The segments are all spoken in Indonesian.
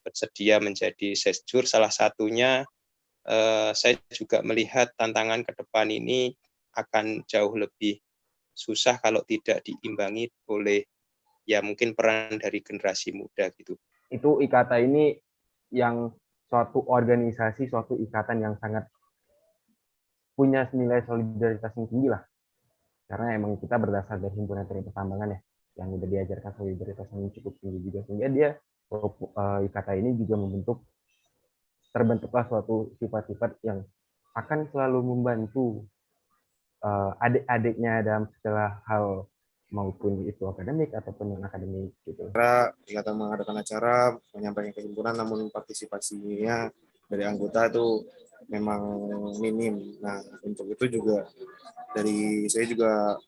bersedia menjadi sekjur. Salah satunya saya juga melihat tantangan ke depan ini akan jauh lebih susah kalau tidak diimbangi oleh ya mungkin peran dari generasi muda gitu. Itu IKATA ini yang suatu organisasi, suatu ikatan yang sangat punya nilai solidaritas yang tinggi lah. Karena emang kita berdasar dari himpunan teknik pertambangan ya, yang udah diajarkan solidaritas yang cukup tinggi juga. Sehingga dia, IKATA ini juga terbentuklah suatu sifat-sifat yang akan selalu membantu adik-adiknya dalam segala hal, maupun itu akademik ataupun non akademik gitu. Kita mengadakan acara menyampaikan kesimpulan, namun partisipasinya dari anggota itu memang minim. Nah, untuk itu juga dari saya juga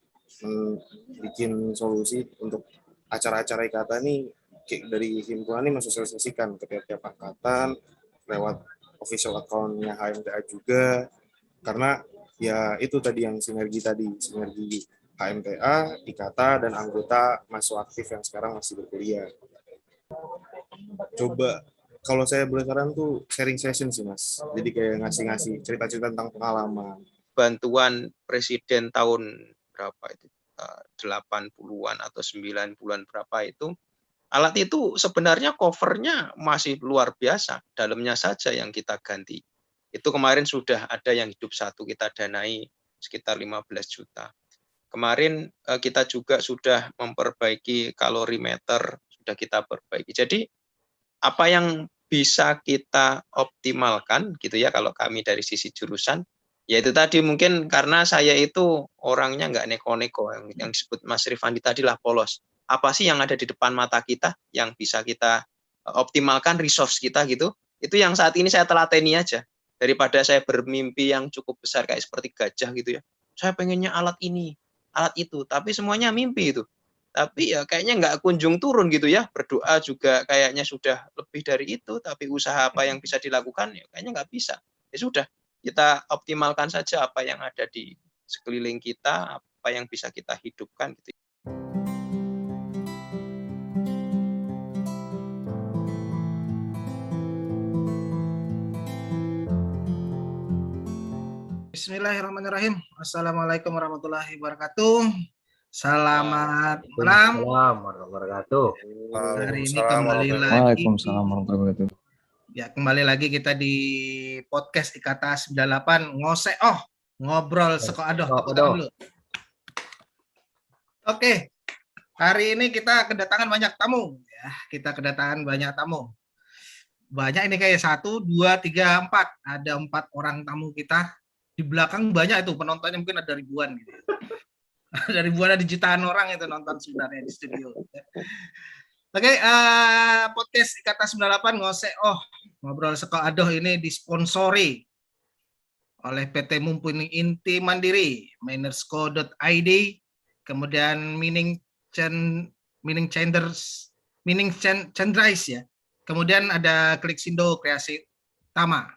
bikin solusi untuk acara-acara IKATA ini dari himpunan ini mensosialisasikan ke tiap angkatan lewat official account-nya HMTA juga, karena ya itu tadi yang sinergi HMTA, IKATA, dan anggota masuk aktif yang sekarang masih berkuliah. Coba kalau saya boleh saran tuh sharing session sih Mas. Jadi kayak ngasih-ngasih cerita-cerita tentang pengalaman. Bantuan Presiden tahun berapa itu? 80-an atau 90-an berapa itu, alat itu sebenarnya covernya masih luar biasa, dalamnya saja yang kita ganti. Itu kemarin sudah ada yang hidup satu kita danai sekitar 15 juta. Kemarin kita juga sudah memperbaiki kalorimeter, sudah kita perbaiki. Jadi apa yang bisa kita optimalkan gitu ya kalau kami dari sisi jurusan, yaitu tadi mungkin karena saya itu orangnya nggak neko-neko, yang disebut Mas Rifandi tadi lah polos. Apa sih yang ada di depan mata kita yang bisa kita optimalkan resource kita gitu, itu yang saat ini saya telateni aja. Daripada saya bermimpi yang cukup besar kayak seperti gajah gitu ya, saya pengennya alat ini, alat itu, tapi semuanya mimpi itu. Tapi ya kayaknya nggak kunjung turun gitu ya, berdoa juga kayaknya sudah lebih dari itu, tapi usaha apa yang bisa dilakukan ya kayaknya nggak bisa. Ya sudah, kita optimalkan saja apa yang ada di sekeliling kita, apa yang bisa kita hidupkan gitu. Bismillahirrahmanirrahim. Assalamualaikum warahmatullahi wabarakatuh. Selamat malam. Hari ini kembali lagi. Waalaikumsalam warahmatullahi wabarakatuh. Ya, kembali lagi kita di podcast IKATA 98 ngobrol seko adoh. Oke. Hari ini kita kedatangan banyak tamu ya. Banyak ini kayak 1 2 3 4. Ada 4 orang tamu kita. Di belakang banyak itu penontonnya, mungkin ada ribuan gitu. Ada ribuan, ada jutaan orang itu nonton sebenarnya di studio. Oke, podcast IKATA 98 ngobrol seko adoh ini disponsori oleh PT Mumpuni Inti Mandiri, minersco.id, kemudian Mining Chandrais ya. Kemudian ada Kliksindo Kreasi Tama.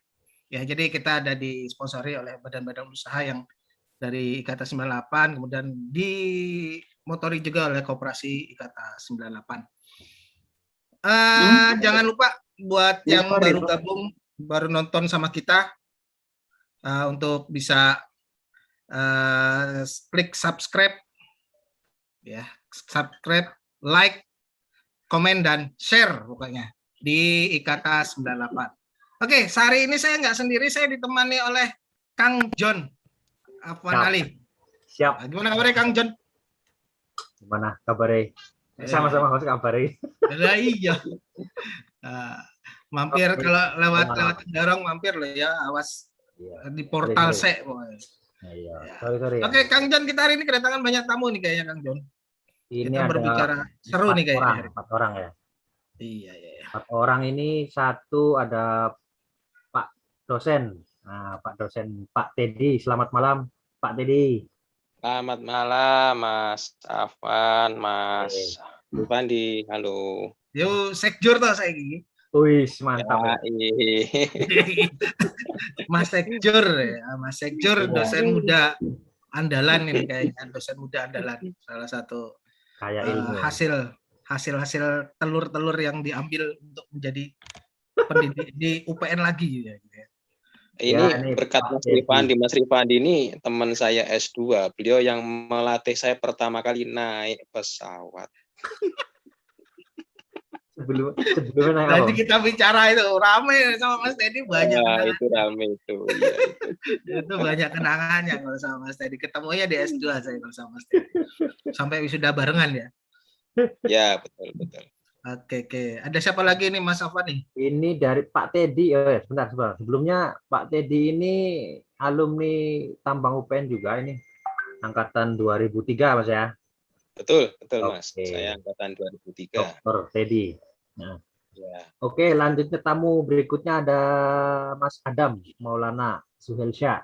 Ya, jadi kita ada disponsori oleh badan-badan usaha yang dari IKATA 98, kemudian dimotori juga oleh Koperasi IKATA 98. Jangan lupa buat yang baru gabung, baru nonton sama kita, untuk bisa klik subscribe, ya, like, komen, dan share pokoknya di IKATA 98. Oke, sehari ini saya nggak sendiri, saya ditemani oleh Kang John Afwan Ali. Siap. Gimana kabarnya Kang John? Gimana kabarnya? Sama-sama harus kabarnya. Nah, iya. Mampir kalau lewat Dorong mampir loh ya, awas di portal se. Sorry. Oke, Kang John, kita hari ini kedatangan banyak tamu nih kayaknya Kang John. Ini kita berbicara seru nih kayaknya. 4 orang ya. Iya. 4 orang ini, satu ada Pak dosen. Nah, Pak dosen Pak Teddy. Selamat malam Pak Teddy. Selamat malam Mas Afwan, Mas Rifandi. Halo. Yo, sekjur toh saya gini. Wih, mantap ya. Mas Sekjur, dosen muda andalan ini kayaknya, dosen muda andalan, salah satu kayak ilmu hasil telur-telur yang diambil untuk menjadi pendidik di UPN lagi ya. Ini berkat Pak Mas Teddy. Rifandi. Mas Rifandi ini teman saya S2. Beliau yang melatih saya pertama kali naik pesawat. Sebelumnya naik apa? Nanti kita bicara itu rame sama Mas Teddy banyak Wah, kenangan. itu rame itu. Iya, itu. Itu banyak kenangannya kalau sama Mas Teddy. Ketemunya di S2 saya kalau sama Mas Teddy. Sampai wisuda barengan ya. Ya, betul. Oke. Ada siapa lagi nih Mas Afwan nih? Ini dari Pak Teddy. Sebentar. Sebelumnya Pak Teddy ini alumni tambang UPN juga ini. Angkatan 2003 Mas ya. Betul Mas. Oke. Saya angkatan 2003. Dr. Teddy. Nah. Ya. Oke, lanjutnya tamu berikutnya ada Mas Adam Maulana Suhelsyah.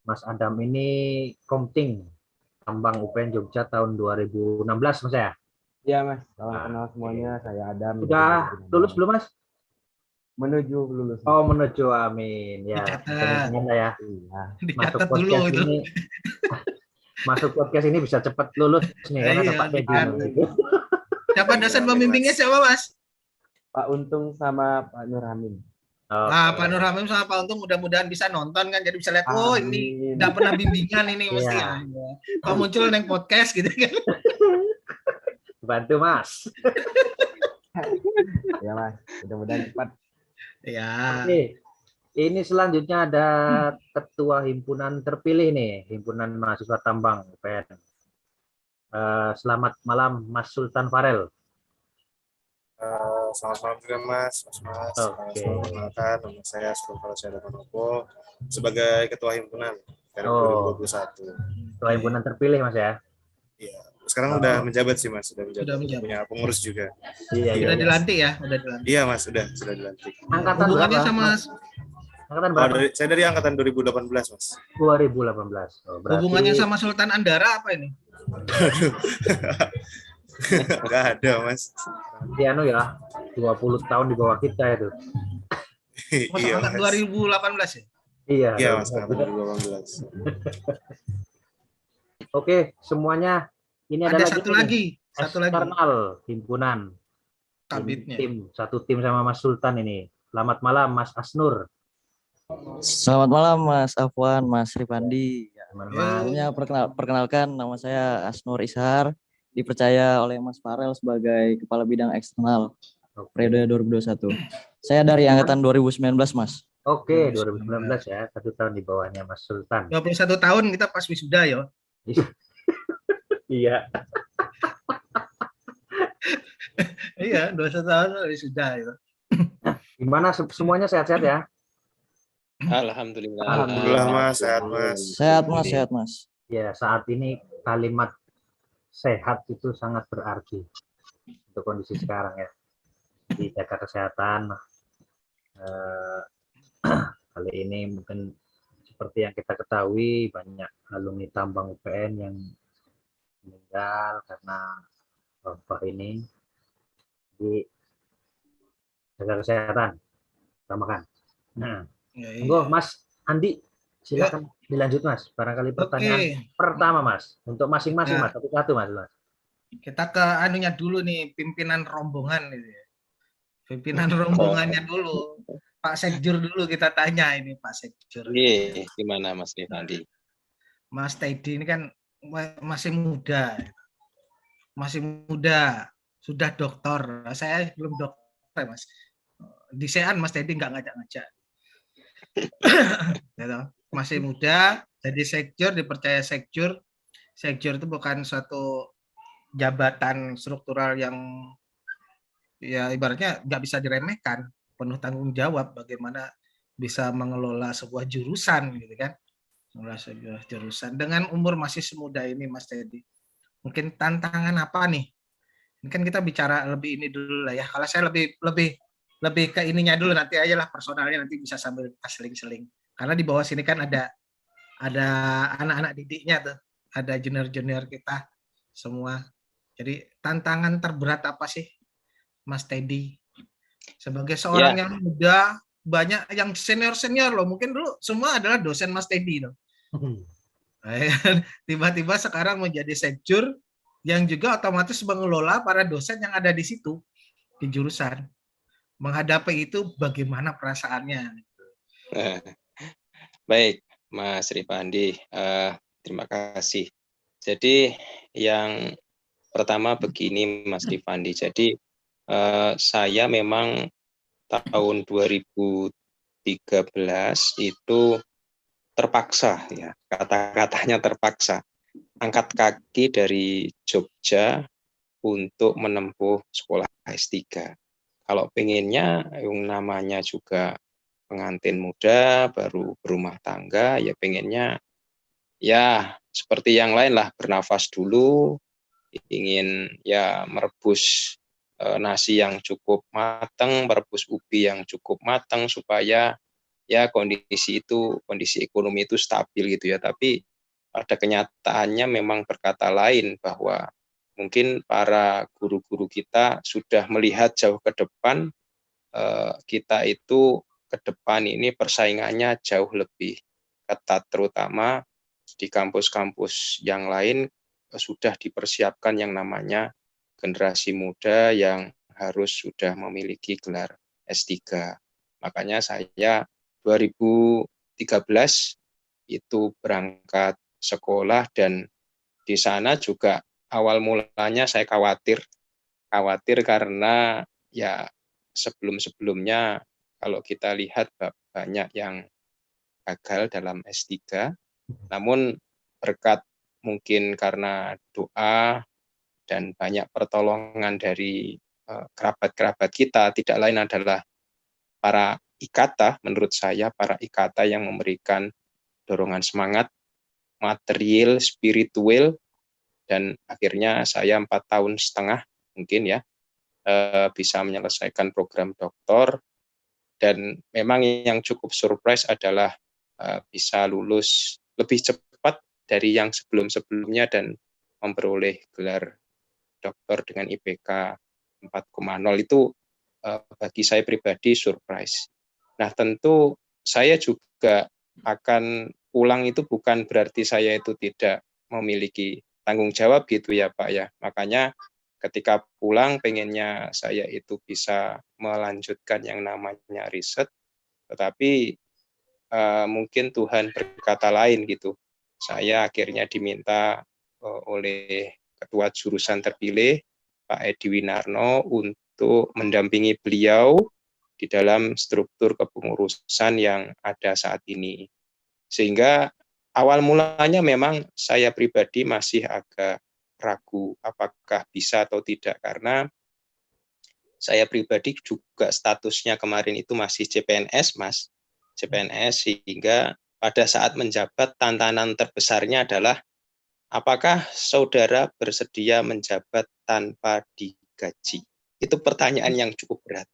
Mas Adam ini Komting tambang UPN Jogja tahun 2016 Mas ya. Iya Mas, salam kenal semuanya. Saya Adam. Sudah lulus belum Mas? Menuju lulus. Oh, menuju, amin. Ya, Dicatat. mudah-mudahan ya. Iya. Dicatat dulu itu. ini. Masuk podcast ini bisa cepat lulus nih karena ada Iya, Pak Teddy. dicatat. Siapa dosen pembimbingnya siapa Mas? Pak Untung sama Pak Nurhamim. Nah, Pak Nur Hamim sama Pak Untung mudah-mudahan bisa nonton kan, jadi bisa lihat, oh ini nggak pernah bimbingan ini mesti ya. Kalau muncul neng podcast gitu kan. Bantu Mas. Ya Mas, mudah-mudahan cepat. Ya. Oke. Ini selanjutnya ada ketua himpunan terpilih nih, himpunan mahasiswa tambang UPN. Selamat malam Mas Sultan Farel. Selamat malam juga Mas. Oke. Perkenalkan, nama saya Sultan Farel Manopo sebagai ketua himpunan tahun 2021. Ketua himpunan terpilih Mas ya. Iya. Sekarang udah menjabat sih Mas, sudah menjabat. Menjabat. Punya pengurus juga. Iya. Udah dilantik ya, udah dilantik. Iya Mas, sudah dilantik. Angkatan Hubungannya berapa? sama Angkatan berapa? Saya dari angkatan 2018 Mas. 2018. Oh, berarti hubungannya sama Sultan Andara apa ini? Enggak ada Mas. di anu ya, 20 tahun di bawah kita itu. Masa Iya angkat Mas. 2018 ya? Iya. Iya Mas, angkatan 2018. Oke, semuanya ini Ada ada satu lagi. lagi, satu lagi. Eksternal himpunan. Kabitnya. Satu tim sama Mas Sultan ini. Selamat malam Mas Asnur. Selamat malam Mas Afwan, Mas Rifandi. Teman-teman. Sebelumnya perkenalkan nama saya Asnur Ishar, dipercaya oleh Mas Farel sebagai Kepala Bidang Eksternal periode 2021. Saya dari angkatan 2019 Mas. Oke, 2019 ya, 1 tahun di bawahnya Mas Sultan. 21 tahun kita pas wisuda ya. Iya. Iya, 21 tahun wisuda itu. Gimana semuanya sehat-sehat ya? Alhamdulillah. Alhamdulillah Mas, sehat Mas. Sehat Mas. Ya, saat ini kalimat sehat itu sangat berarti untuk kondisi sekarang ya. Dijaga kesehatan. Kali ini mungkin seperti yang kita ketahui banyak alumni tambang UPN yang meninggal karena wabah ini. Jadi jaga kesehatan, utamakan. Nah, monggo Mas Andi, silakan dilanjut Mas. Barangkali pertanyaan pertama Mas, untuk masing-masing Mas, satu-satu Mas. Kita ke anunya dulu nih, pimpinan rombongan gitu ya. Pimpinan rombongannya dulu. Pak Sekjur dulu kita tanya ini Pak Sekjur. Iya, gimana Mas Rifandi? Mas Teddy ini kan masih muda. Masih muda, sudah doktor. Saya belum dokter Mas. Di SEAN Mas Teddy nggak ngajak-ngajak. Masih muda, jadi sekjur, dipercaya sekjur. Sekjur itu bukan suatu jabatan struktural yang ya ibaratnya nggak bisa diremehkan, penuh tanggung jawab bagaimana bisa mengelola sebuah jurusan gitu kan. Mengelola sebuah jurusan dengan umur masih semuda ini Mas Teddy. Mungkin tantangan apa nih? Ini kan kita bicara lebih ini dulu lah ya. Kalau saya lebih ke ininya dulu, nanti aja lah personalnya, nanti bisa sambil seling-seling. Karena di bawah sini kan ada anak-anak didiknya tuh, ada junior-junior kita semua. Jadi tantangan terberat apa sih Mas Teddy? Sebagai seorang yang muda, banyak yang senior-senior loh, mungkin dulu semua adalah dosen Mas Teddy loh. Tiba-tiba sekarang menjadi sekjur yang juga otomatis mengelola para dosen yang ada di situ, di jurusan. menghadapi itu bagaimana perasaannya. Nah, baik, Mas Rifandi, terima kasih. Jadi yang pertama begini, Mas Rifandi. Jadi saya memang tahun 2013 itu terpaksa, ya, kata-katanya terpaksa, angkat kaki dari Jogja untuk menempuh sekolah S3. Kalau pengennya yang namanya juga pengantin muda, baru berumah tangga, ya pengennya ya seperti yang lain lah, bernafas dulu, ingin ya merebus nasi yang cukup matang, merebus ubi yang cukup matang supaya ya kondisi ekonomi itu stabil gitu ya. Tapi pada kenyataannya memang berkata lain, bahwa mungkin para guru-guru kita sudah melihat jauh ke depan, kita itu ke depan ini persaingannya jauh lebih ketat, terutama di kampus-kampus yang lain sudah dipersiapkan yang namanya generasi muda yang harus sudah memiliki gelar S3. Makanya saya 2013 itu berangkat sekolah, dan di sana juga awal mulanya saya khawatir karena ya sebelum-sebelumnya kalau kita lihat banyak yang gagal dalam S3, namun berkat mungkin karena doa dan banyak pertolongan dari kerabat-kerabat kita, tidak lain adalah para ikata, menurut saya para ikata yang memberikan dorongan semangat material, spiritual, dan akhirnya saya 4,5 tahun mungkin ya bisa menyelesaikan program doktor. Dan memang yang cukup surprise adalah bisa lulus lebih cepat dari yang sebelum-sebelumnya dan memperoleh gelar doktor dengan IPK 4,0. Itu bagi saya pribadi surprise. Nah, tentu saya juga akan pulang itu bukan berarti saya itu tidak memiliki tanggung jawab gitu ya Pak ya. Makanya ketika pulang pengennya saya itu bisa melanjutkan yang namanya riset, tetapi mungkin Tuhan berkata lain gitu. Saya akhirnya diminta oleh ketua jurusan terpilih Pak Edi Winarno untuk mendampingi beliau di dalam struktur kepengurusan yang ada saat ini. Sehingga awal mulanya memang saya pribadi masih agak ragu apakah bisa atau tidak, karena saya pribadi juga statusnya kemarin itu masih CPNS, Mas. CPNS, sehingga pada saat menjabat tantangan terbesarnya adalah apakah saudara bersedia menjabat tanpa digaji? Itu pertanyaan yang cukup berat.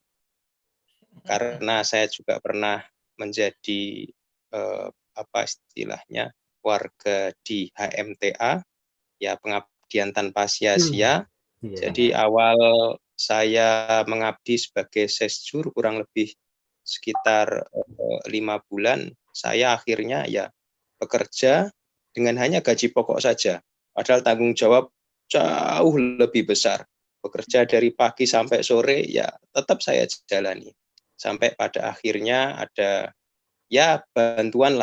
Karena saya juga pernah menjadi apa istilahnya warga di HMTA, ya pengabdian tanpa sia-sia. Jadi awal saya mengabdi sebagai sesjur kurang lebih sekitar 5 bulan, saya akhirnya ya bekerja dengan hanya gaji pokok saja. Padahal tanggung jawab jauh lebih besar. Bekerja dari pagi sampai sore ya tetap saya jalani. Sampai pada akhirnya ada ya bantuan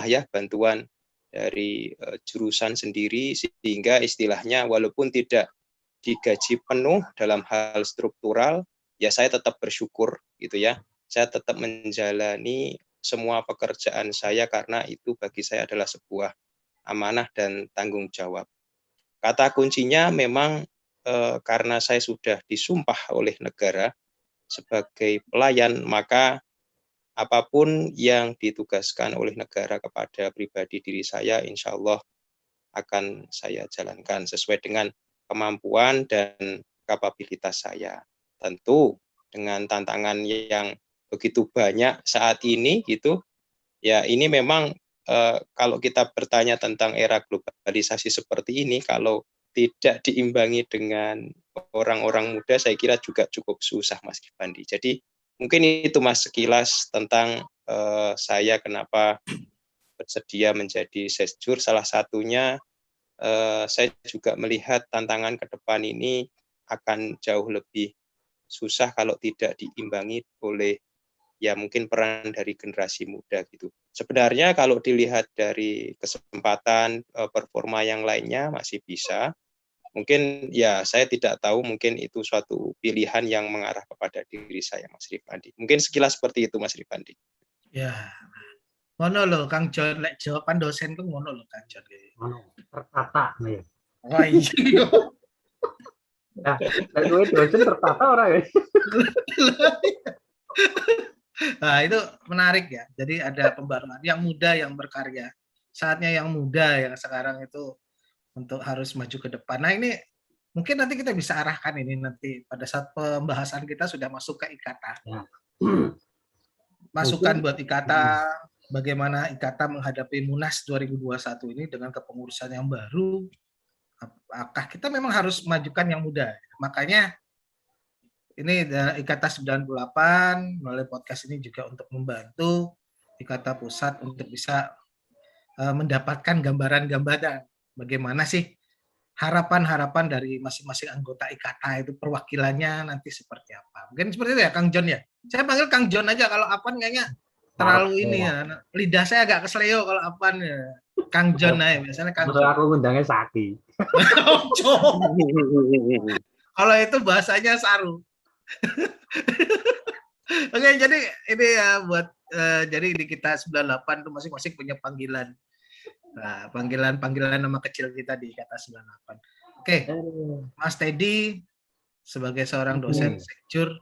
dari jurusan sendiri, sehingga istilahnya walaupun tidak digaji penuh dalam hal struktural, ya saya tetap bersyukur gitu ya. Saya tetap menjalani semua pekerjaan saya karena itu bagi saya adalah sebuah amanah dan tanggung jawab. Kata kuncinya memang karena saya sudah disumpah oleh negara sebagai pelayan, maka apapun yang ditugaskan oleh negara kepada pribadi diri saya, insya Allah akan saya jalankan sesuai dengan kemampuan dan kapabilitas saya. Tentu dengan tantangan yang begitu banyak saat ini gitu, ya ini memang kalau kita bertanya tentang era globalisasi seperti ini, kalau tidak diimbangi dengan orang-orang muda, saya kira juga cukup susah, Mas Gifandi. Jadi mungkin itu Mas sekilas tentang saya kenapa bersedia menjadi sesjur. Salah satunya saya juga melihat tantangan ke depan ini akan jauh lebih susah kalau tidak diimbangi oleh ya mungkin peran dari generasi muda gitu. Sebenarnya kalau dilihat dari kesempatan performa yang lainnya masih bisa. Mungkin ya saya tidak tahu, mungkin itu suatu pilihan yang mengarah kepada diri saya, Mas Rifandi. Mungkin sekilas seperti itu, Mas Rifandi. Ya, ngono lho Kang Jon, lek jawaban dosen ku ngono lho Kang Jon. Tertata nih. Wah iya. Nah, gue dosen tertata orang ya. Nah, itu menarik ya. Jadi ada pembaruan yang muda yang berkarya. Saatnya yang muda yang sekarang itu untuk harus maju ke depan. Nah, ini mungkin nanti kita bisa arahkan ini nanti pada saat pembahasan kita sudah masuk ke IKTA. Ya. Masukan buat IKTA, bagaimana IKTA menghadapi Munas 2021 ini dengan kepengurusan yang baru. Apakah kita memang harus majukan yang muda? Makanya ini IKTA 98 melalui podcast ini juga untuk membantu IKTA Pusat untuk bisa mendapatkan gambaran-gambaran bagaimana sih harapan-harapan dari masing-masing anggota IKTA itu perwakilannya nanti seperti apa. Mungkin seperti itu ya Kang Jon ya. Saya panggil Kang Jon aja, kalau Apan kayaknya terlalu ini ya. Lidah saya agak kesleo kalau Apan ya. Kang Jon aja biasanya Kang Jon. Aku ngundangnya Saki. Kalau itu bahasanya Saru. Oke, jadi ini ya buat jadi di kita 98 itu masing-masing punya panggilan. Nah, panggilan nama kecil kita di IKTA 98. Oke, Mas Teddy sebagai seorang dosen sekjur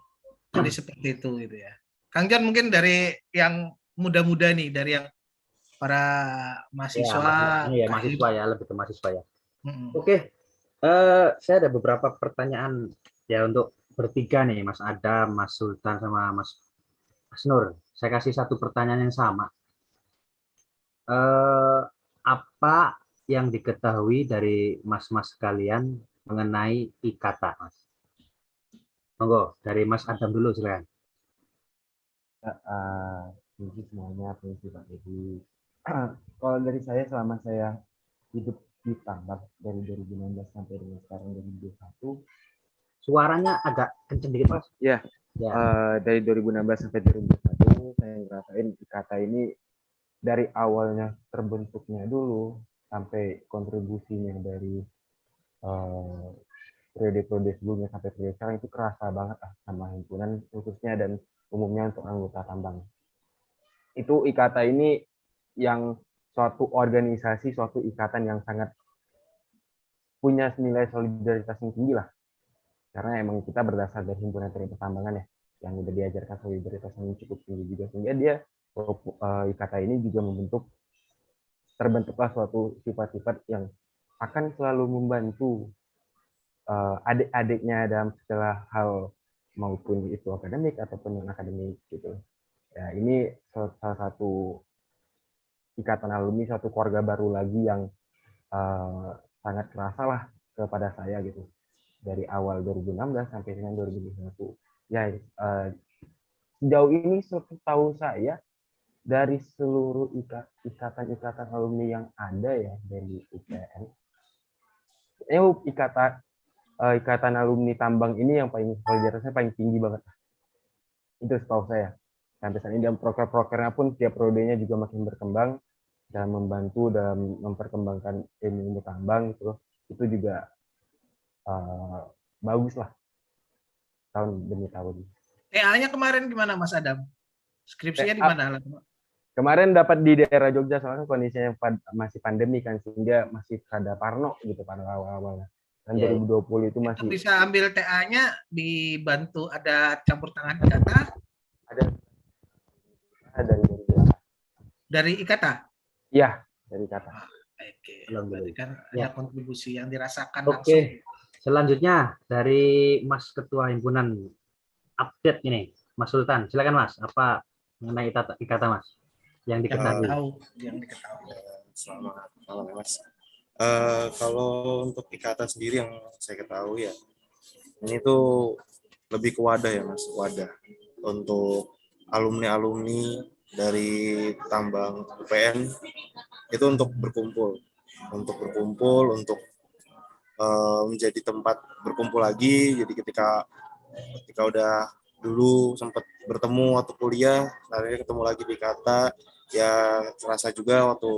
jadi seperti itu gitu ya. Kang Jon mungkin dari yang muda-muda nih, dari yang para mahasiswa. Ya, mahasiswa ya, lebih ke mahasiswa ya. Oke, saya ada beberapa pertanyaan ya untuk bertiga nih, Mas Adam, Mas Sultan, sama Mas Nur. Saya kasih satu pertanyaan yang sama. Apa yang diketahui dari mas-mas kalian mengenai IKTA, Mas? Monggo, dari Mas Adam dulu silakan. Terima semuanya, permisi Pak Dedi. Kalau dari saya, selama saya hidup di Tambak dari 2016 sampai dengan sekarang 2021. Suaranya agak kenceng dikit, Mas. Ya. Dari 2016 sampai 2021 saya ngerasain IKTA ini dari awalnya terbentuknya dulu sampai kontribusinya dari periode-periode sebelumnya sampai periode sekarang itu kerasa banget sama himpunan khususnya dan umumnya untuk anggota tambang. Itu IKTA ini yang suatu organisasi, suatu ikatan yang sangat punya nilai solidaritas yang tinggi lah. Karena emang kita berdasar dari himpunan teknik pertambangan ya, yang udah diajarkan solidaritas yang cukup tinggi juga, sehingga dia IKTA ini juga terbentuklah suatu sifat-sifat yang akan selalu membantu adik-adiknya dalam segala hal, maupun itu akademik ataupun non akademik gitu. Ya, ini salah satu ikatan alumni, suatu keluarga baru lagi yang sangat terasa lah kepada saya gitu. Dari awal 2016 sampai dengan 2021. Ya, sejauh ini setahu saya dari seluruh ikatan-ikatan alumni yang ada ya dari UPN, ikatan alumni tambang ini yang paling solidaritasnya paling tinggi banget. Itu setahu saya. Sampai saat ini dalam proker-prokernya pun tiap periodenya juga makin berkembang dan membantu dalam memperkembangkan ilmu tambang itu juga bagus lah tahun demi tahun. TA-nya kemarin gimana Mas Adam? Skripsinya di mana? Kemarin dapat di daerah Jogja, soalnya kondisinya masih pandemi kan, sehingga masih ada parno gitu pada awal-awalnya. Dan 2020 itu masih. Itu bisa ambil TA-nya dibantu, ada campur tangan IKTA? Ada dari IKTA? Iya, dari IKTA. Oke, berarti kan ada kontribusi yang dirasakan langsung. Oke, selanjutnya dari Mas Ketua Himpunan, update ini, Mas Sultan. Silakan Mas, apa mengenai IKTA Mas? Yang diketahui. Yang diketahui. Selamat malam Mas. Kalau untuk IKTA sendiri yang saya ketahui ya, ini tuh lebih ke wadah ya Mas, wadah untuk alumni-alumni dari tambang UPN itu untuk berkumpul, untuk menjadi tempat berkumpul lagi. Jadi ketika ketika udah dulu sempat bertemu waktu kuliah, akhirnya ketemu lagi di Kata, ya terasa juga waktu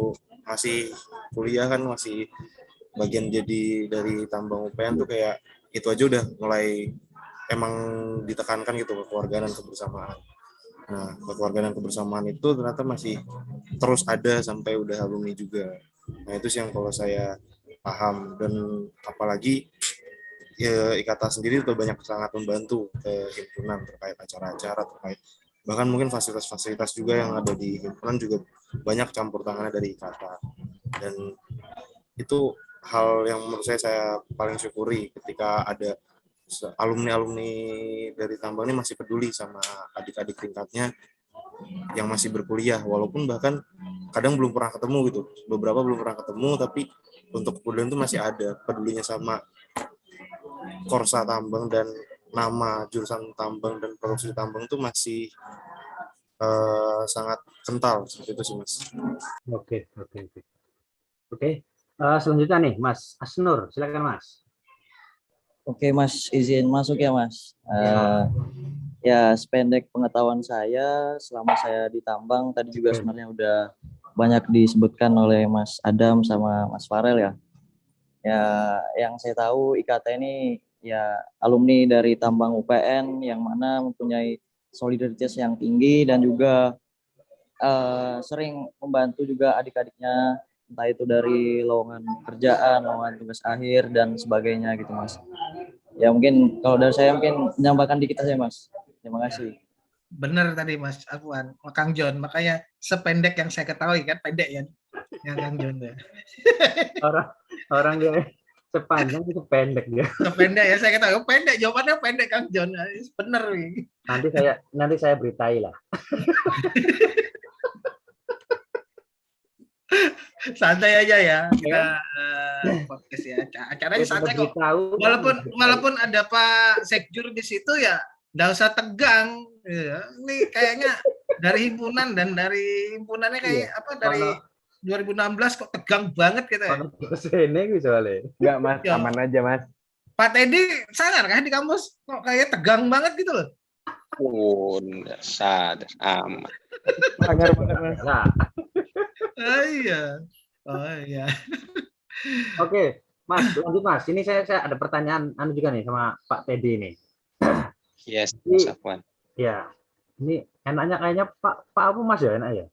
masih kuliah kan masih bagian jadi dari tambang UPN tuh kayak itu aja udah mulai emang ditekankan gitu kekeluargaan dan kebersamaan. Nah, kekeluargaan dan kebersamaan itu ternyata masih terus ada sampai udah alumni juga. Nah, itu sih yang kalau saya paham. Dan apalagi ya, Ikata sendiri udah banyak sangat membantu ke himpunan terkait acara-acara, terkait bahkan mungkin fasilitas-fasilitas juga yang ada di himpunan juga banyak campur tangannya dari Ikata. Dan itu hal yang menurut saya paling syukuri ketika ada alumni-alumni dari tambang ini masih peduli sama adik-adik tingkatnya yang masih berkuliah, walaupun bahkan kadang belum pernah ketemu gitu, beberapa belum pernah ketemu, tapi untuk kepedulian itu masih ada, pedulinya sama Korsa tambang dan nama jurusan tambang dan produksi tambang itu masih sangat kental seperti itu sih Mas. Oke, oke, oke. Oke, selanjutnya nih Mas Asnur, silakan Mas. Oke Mas, izin masuk ya Mas. Ya sependek pengetahuan saya selama saya di tambang tadi juga sebenarnya udah banyak disebutkan oleh Mas Adam sama Mas Farel ya. Ya yang saya tahu IKT ini ya alumni dari tambang UPN yang mana mempunyai solidaritas yang tinggi dan juga sering membantu juga adik-adiknya, entah itu dari lowongan pekerjaan, lowongan tugas akhir dan sebagainya gitu Mas. Ya mungkin kalau dari saya mungkin menyampaikan dikit aja Mas. Terima kasih. Bener tadi Mas Afwan, Kang John, makanya sependek yang saya ketahui kan pendek ya, yang Kang John ya. Orang dia sepanjang itu pendek dia. Sependek ya saya ketahui, pendek jawabannya pendek Kang John, bener nih. Nanti saya beritai lah. Santai aja ya kita podcast ya, acaranya santai kok. Walaupun ada Pak Sekjur di situ ya, nggak usah tegang. Ya. Ini kayaknya dari himpunan dan dari himpunannya kayak apa dari 2016 kok tegang banget gitu ya. Sini soalnya. Enggak Mas, Ya. aman aja Mas. Pak Teddy sadar kan di kampus kok kayak tegang banget gitu loh. Sadar aman. Sangar banget Mas. Nah, Iya. Oh iya. oke, Mas, lanjut Mas. Ini saya ada pertanyaan juga nih sama Pak Teddy nih. Yes, Mas Afwan. Ya, ini enaknya kayaknya Pak apa Mas ya enak ya?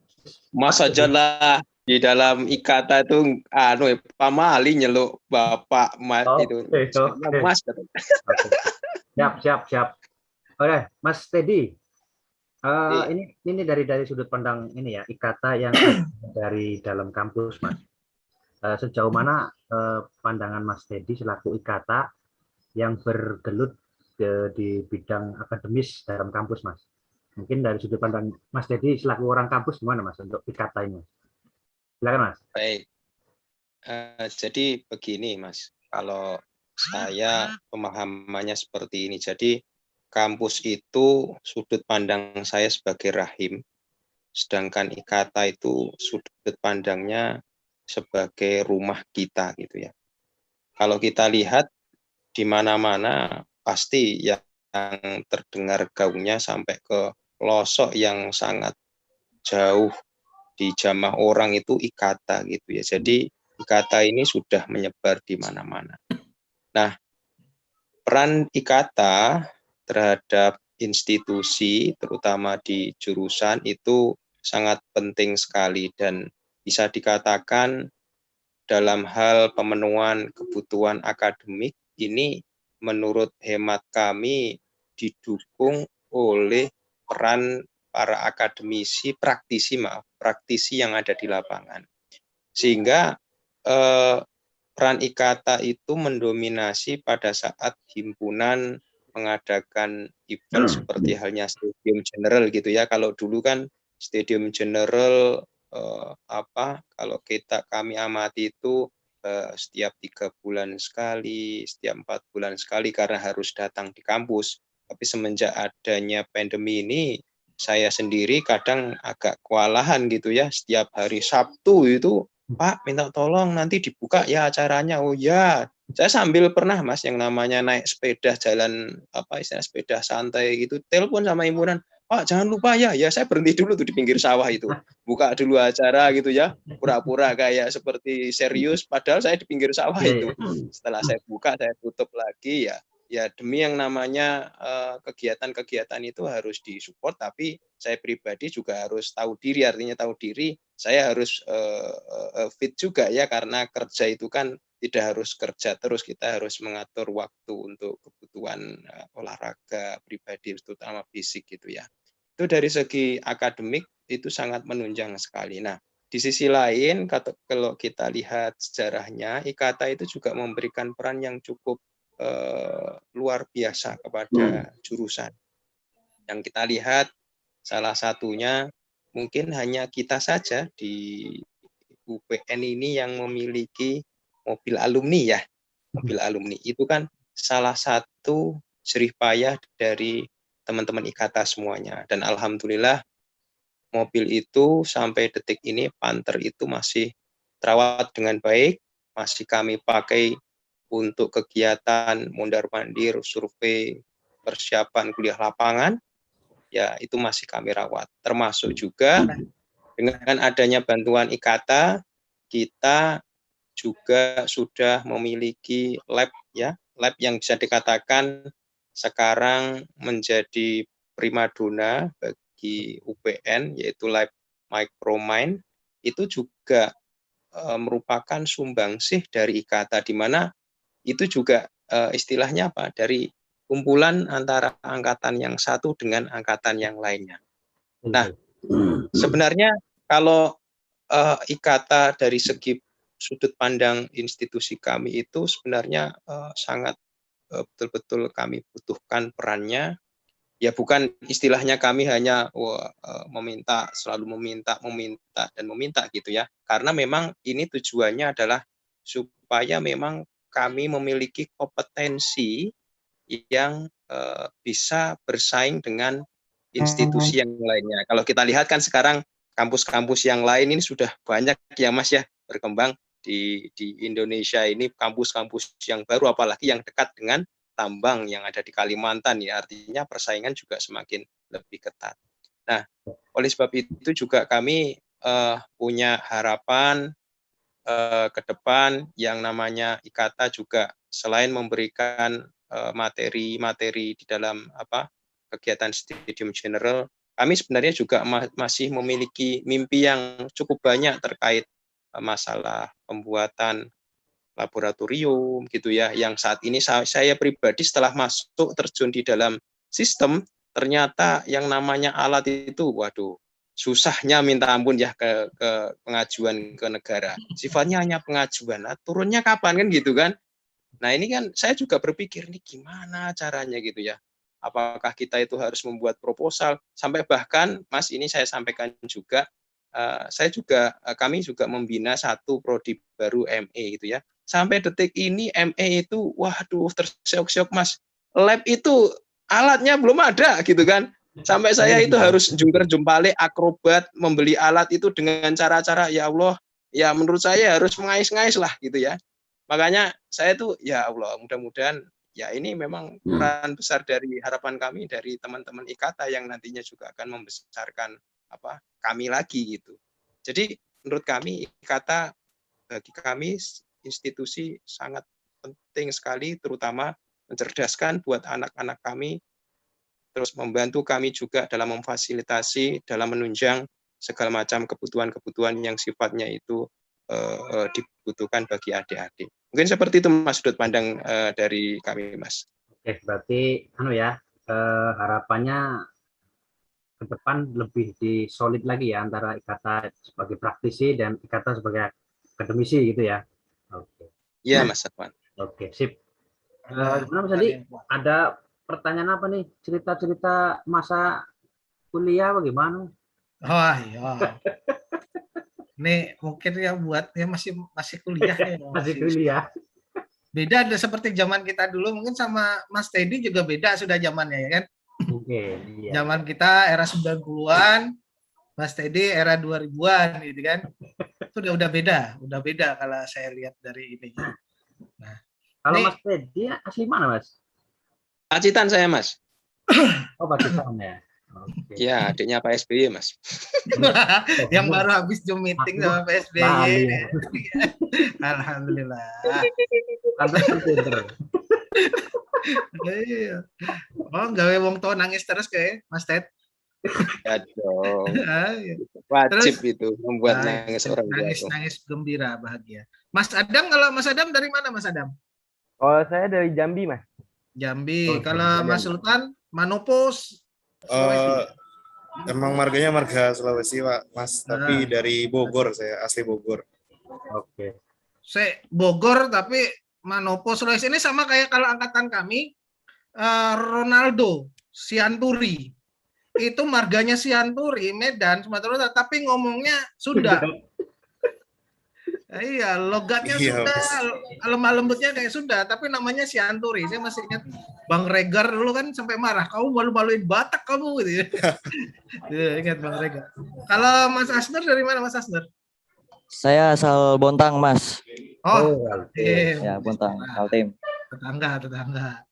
Mas aja lah di dalam Ikata itu Pak Mali nyeluk Bapak Mas itu. Oke. Mas. Siap. Oke, Mas Teddy. Ini dari sudut pandang ini ya, Ikata yang dari dalam kampus, Mas. Sejauh mana pandangan Mas Teddy selaku Ikata yang bergelut di bidang akademis dalam kampus, Mas? Mungkin dari sudut pandang Mas Teddy selaku orang kampus gimana, Mas, untuk Ikata ini? Silakan, Mas. Baik. Jadi begini, Mas. Kalau saya pemahamannya seperti ini. Jadi kampus itu sudut pandang saya sebagai rahim, sedangkan Ikata itu sudut pandangnya sebagai rumah kita gitu ya. Kalau kita lihat di mana-mana pasti yang terdengar gaungnya sampai ke pelosok yang sangat jauh di jamah orang itu Ikata gitu ya. Jadi Ikata ini sudah menyebar di mana-mana. Nah, peran Ikata terhadap institusi terutama di jurusan itu sangat penting sekali dan bisa dikatakan dalam hal pemenuhan kebutuhan akademik ini menurut hemat kami didukung oleh peran para akademisi praktisi yang ada di lapangan. Sehingga peran Ikata itu mendominasi pada saat himpunan mengadakan event seperti halnya Stadium General gitu ya. Kalau dulu kan Stadium General kalau kami amati itu setiap 3 bulan sekali, setiap 4 bulan sekali karena harus datang di kampus. Tapi semenjak adanya pandemi ini, saya sendiri kadang agak kewalahan gitu ya. Setiap hari Sabtu itu Pak, minta tolong nanti dibuka ya acaranya. Oh ya, saya sambil pernah Mas yang namanya naik sepeda jalan apa istilah sepeda santai gitu, telepon sama himpunan, Pak jangan lupa ya, ya saya berhenti dulu tuh di pinggir sawah itu, buka dulu acara gitu ya, pura-pura kayak seperti serius, padahal saya di pinggir sawah Iya, itu. iya. Setelah saya buka, saya tutup lagi ya. Ya demi yang namanya kegiatan-kegiatan itu harus disupport, tapi saya pribadi juga harus tahu diri, artinya tahu diri saya harus fit juga ya karena kerja itu kan tidak harus kerja terus, kita harus mengatur waktu untuk kebutuhan olahraga pribadi terutama fisik gitu ya. Itu dari segi akademik itu sangat menunjang sekali. Nah, di sisi lain kalau kita lihat sejarahnya, IKATA itu juga memberikan peran yang cukup luar biasa kepada jurusan. Yang kita lihat salah satunya mungkin hanya kita saja di UPN ini yang memiliki mobil alumni ya. Mobil alumni itu kan salah satu jerih payah dari teman-teman IKATA semuanya. Dan alhamdulillah mobil itu sampai detik ini Panther itu masih terawat dengan baik, masih kami pakai untuk kegiatan mondar-mandir, survei, persiapan kuliah lapangan, ya itu masih kami rawat. Termasuk juga dengan adanya bantuan IKATA, kita juga sudah memiliki lab ya, lab yang bisa dikatakan sekarang menjadi primadona bagi UPN, yaitu lab Micromind. Itu juga merupakan sumbangsih dari IKATA, di mana itu juga istilahnya apa, dari kumpulan antara angkatan yang satu dengan angkatan yang lainnya. Nah, sebenarnya kalau IKATA dari segi sudut pandang institusi kami itu sebenarnya sangat betul-betul kami butuhkan perannya. Ya bukan istilahnya kami hanya selalu meminta dan meminta gitu ya. Karena memang ini tujuannya adalah supaya memang kami memiliki kompetensi yang bisa bersaing dengan institusi yang lainnya. Kalau kita lihat kan sekarang kampus-kampus yang lain ini sudah banyak ya Mas ya berkembang di Indonesia ini, kampus-kampus yang baru apalagi yang dekat dengan tambang yang ada di Kalimantan ya, artinya persaingan juga semakin lebih ketat. Nah, oleh sebab itu juga kami punya harapan ke depan yang namanya IKATA juga selain memberikan materi-materi di dalam kegiatan Studium General, kami sebenarnya juga masih memiliki mimpi yang cukup banyak terkait masalah pembuatan laboratorium gitu ya, yang saat ini saya pribadi setelah masuk terjun di dalam sistem, ternyata yang namanya alat itu waduh susahnya minta ampun ya ke pengajuan ke negara. Sifatnya hanya pengajuan. Nah, turunnya kapan kan gitu kan? Nah, ini kan saya juga berpikir nih gimana caranya gitu ya. Apakah kita itu harus membuat proposal sampai bahkan Mas ini saya sampaikan juga kami juga membina satu prodi baru ME gitu ya. Sampai detik ini ME itu waduh terseok-seok Mas. Lab itu alatnya belum ada gitu kan. Sampai saya itu harus jungkir-jumpalik akrobat membeli alat itu dengan cara-cara ya Allah, ya menurut saya harus mengais-ngais lah gitu ya. Makanya saya tuh ya Allah mudah-mudahan ya ini memang peran besar dari harapan kami dari teman-teman IKATA yang nantinya juga akan membesarkan kami lagi gitu. Jadi menurut kami IKATA bagi kami institusi sangat penting sekali, terutama mencerdaskan buat anak-anak kami, terus membantu kami juga dalam memfasilitasi, dalam menunjang segala macam kebutuhan-kebutuhan yang sifatnya itu dibutuhkan bagi adik-adik. Mungkin seperti itu Mas sudut pandang dari kami Mas. Oke, berarti harapannya ke depan lebih disolid lagi ya antara IKATA sebagai praktisi dan IKATA sebagai akademisi gitu ya. Oke. Iya Mas Satwan. Oke, sip. Gimana Mas Adi? Ada pertanyaan apa nih? Cerita-cerita masa kuliah bagaimana? Oh iya. Ini mungkin yang buat ya masih kuliah ya. Masih kuliah. Beda ada seperti zaman kita dulu, mungkin sama Mas Teddy juga beda sudah zamannya ya kan. Oke, iya. Zaman kita era 90-an, Mas Teddy era 2000-an gitu kan. Itu udah beda kalau saya lihat dari ini. Nah, Kalau ini Mas Teddy asli mana, Mas? Pacitan saya, Mas. Oh, Pakistan ya. Oke. Ya, adiknya Pak SBY, Mas. yang baru habis Zoom meeting sama PSBY. Bali ya. Alhamdulillah. Pantesan pinter. Iya. Oh, gawe wong tua nangis terus kayak Mas Ted. Ya dong. Ah, iya. Wajib Terus, itu membuat ah, nangis orang tua. nangis gembira bahagia. Mas Adam, kalau Mas Adam dari mana Mas Adam? Kalau saya dari Jambi, Mas. Jambi. Oh, Kalau Mas Sultan, Manopos, Sulawesi. Emang marganya marga Sulawesi, Pak, Mas. Tapi Ah. dari Bogor, saya asli Bogor. Oke. Saya Bogor tapi Manopo Sulawesi ini sama kayak kalau angkatan kami Ronaldo Sianturi itu marganya Sianturi Medan Sumatera Utara tapi ngomongnya Sunda. Iya, logatnya Iya, Sunda, Mas. lemah lembutnya kayak Sunda, tapi namanya Sianturi. Saya masih ingat Bang Regar dulu kan sampai marah, kamu malu-maluin Batak kamu gitu. Ya, ingat Bang Regar. Kalau Mas Asner dari mana Mas Asner? Saya asal Bontang, Mas. Oh, Oke. Ya, Bontang, Kaltim. tetangga.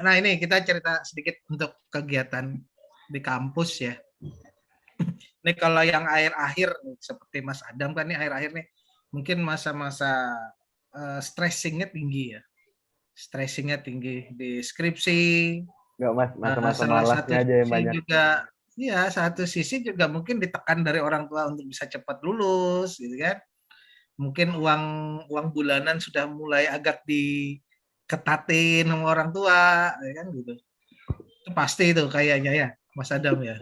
Nah, ini kita cerita sedikit untuk kegiatan di kampus ya. Ini kalau yang akhir-akhir seperti Mas Adam kan ini akhir-akhir nih mungkin masa-masa stressingnya tinggi ya. Stressingnya tinggi di skripsi. Enggak, Mas, masa-masa Salah satu malasnya aja yang sisi banyak. juga ya satu sisi juga mungkin ditekan dari orang tua untuk bisa cepat lulus gitu kan. Mungkin uang bulanan sudah mulai agak diketatin sama orang tua ya kan gitu. Itu pasti itu kayaknya ya Mas Adam ya.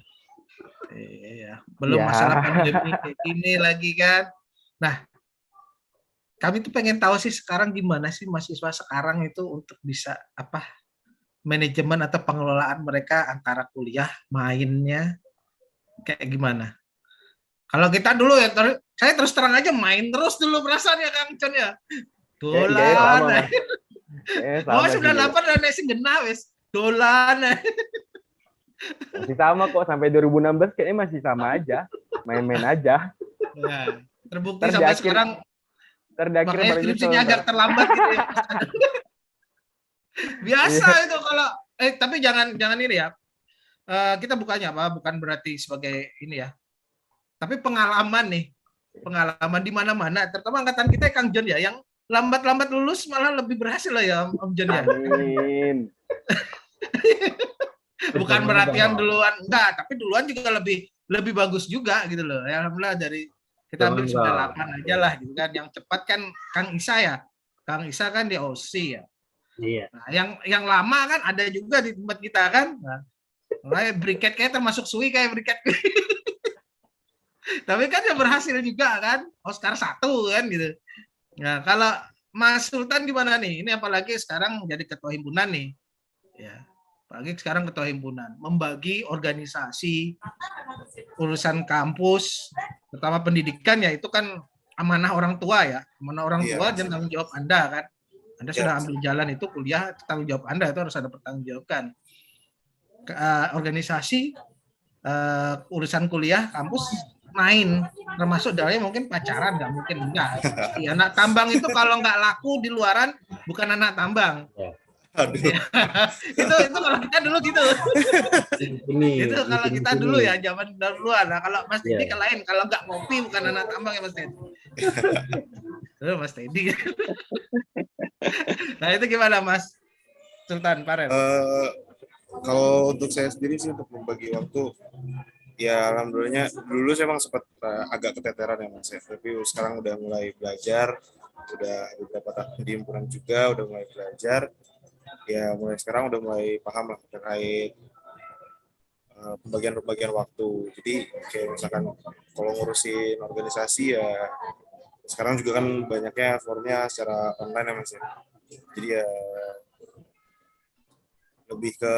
Iya, belum Ya. masalah pandemi kayak gini lagi kan. Nah, kami tuh pengen tahu sih sekarang gimana sih mahasiswa sekarang itu untuk bisa apa manajemen atau pengelolaan mereka antara kuliah mainnya kayak gimana. Kalau kita dulu ya, saya terus terang aja main terus dulu perasaan ya Kang Con ya. Kayaknya sama, Dolan. Mas. Kayaknya sama Oh, sih sudah dulu. lapar dan nasi genah wes. Dolan. Masih sama kok, sampai 2016 kayaknya masih sama aja. Main-main aja. Ya, terbukti Ntar di sampai akhir- sekarang Ntar di akhir makanya baru skripsinya nyesel, agak ntar. terlambat gitu ya. Biasa Iya. itu kalau tapi jangan ini ya. Kita bukannya apa? Bukan berarti sebagai ini ya. Tapi pengalaman nih. Pengalaman di mana-mana, terutama angkatan kita Kang Jon ya, yang lambat-lambat lulus malah lebih berhasil lah ya Om Jon ya. Amin. Bukan berarti yang duluan enggak, tapi duluan juga lebih bagus juga gitu loh. Ya, alhamdulillah dari kita ambil Enggak. 98 aja lah gitu kan. Yang cepat kan Kang Isa ya. Kang Isa kan di OC ya. Iya. Nah, yang lama kan ada juga di tempat kita kan. Nah, mulai briket kayak termasuk Sui kayak briket. Tapi kan yang berhasil juga kan. Oscar 1 kan gitu. Nah, kalau Mas Sultan gimana nih? Ini apalagi sekarang jadi ketua himpunan nih. Ya. Apalagi sekarang ketua himpunan membagi organisasi urusan kampus, terutama pendidikan ya itu kan amanah orang tua ya. Amanah orang Iya. tua dan tanggung jawab Anda kan. Anda Iya. sudah ambil jalan itu kuliah, tanggung jawab Anda itu harus ada pertanggungjawabkan. Organisasi urusan kuliah kampus main termasuk dalamnya mungkin pacaran nggak mungkin enggak. Ya, anak tambang itu kalau nggak laku di luaran bukan anak tambang. Aduh. itu kalau kita dulu gitu. Ini. Itu kalau kita dulu ya zaman duluan. Nah, kalau Mas Teddy Iya. lain, kalau nggak ngopi bukan anak tambang ya Mas Teddy. Mas Teddy. Nah itu gimana Mas Sultan Farel? Kalau untuk saya sendiri sih untuk membagi waktu, ya alhamdulillahnya dulu saya emang sempat agak keteteran ya Mas ya. Tapi sekarang udah mulai belajar, udah beberapa tahun di himpunan juga, udah mulai belajar. Ya mulai sekarang udah mulai paham lah terkait pembagian waktu. Jadi kayak misalkan kalau ngurusin organisasi ya sekarang juga kan banyaknya formnya secara online ya Mas ya. Jadi ya lebih ke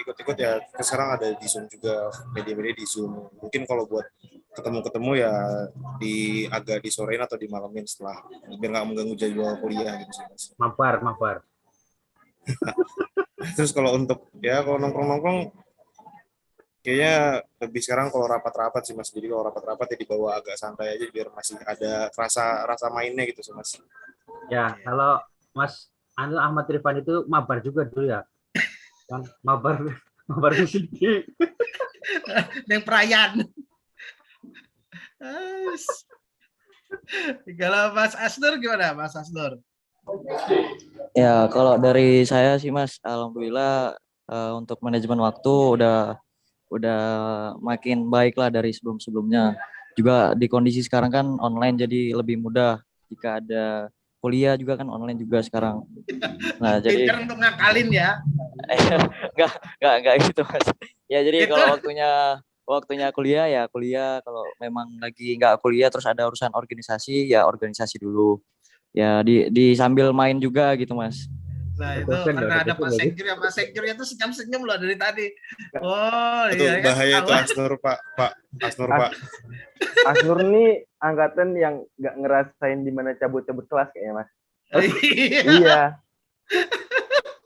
ikut-ikut ya. Sekarang ada di Zoom juga, media-media di Zoom. Mungkin kalau buat ketemu-ketemu ya agak disorein atau dimalamin setelah biar nggak mengganggu jadwal kuliah gitu sih Mas. Kayaknya lebih sekarang kalau rapat-rapat sih Mas. Jadi kalau rapat-rapat ya dibawa agak santai aja biar masih ada rasa mainnya gitu sih Mas. Ya, kalau Mas Ahmad Rifan itu mabar juga dulu ya. Kan mabar mabar musisi. Yang perayaan. Kalau Mas Asnur gimana, Mas Asnur? Ya, kalau dari saya sih Mas, alhamdulillah untuk manajemen waktu udah makin baik lah dari sebelum-sebelumnya. Juga di kondisi sekarang kan online jadi lebih mudah. Jika ada kuliah juga kan online juga sekarang. Nah, jadi Pinter untuk ngakalin ya. enggak gitu Mas. Ya, jadi Itu. kalau waktunya kuliah ya kuliah, kalau memang lagi nggak kuliah terus ada urusan organisasi ya organisasi dulu. Ya di sambil main juga gitu Mas. Nah itu karena ada Pak Sekjur ya, Pak Sekjur itu senyum-senyum loh dari tadi. Oh Itu iya bahaya kan. itu Asnur Pak. Asnur Pak. Asnur nih angkatan yang nggak ngerasain di mana cabut-cabut kelas kayaknya Mas. Iya.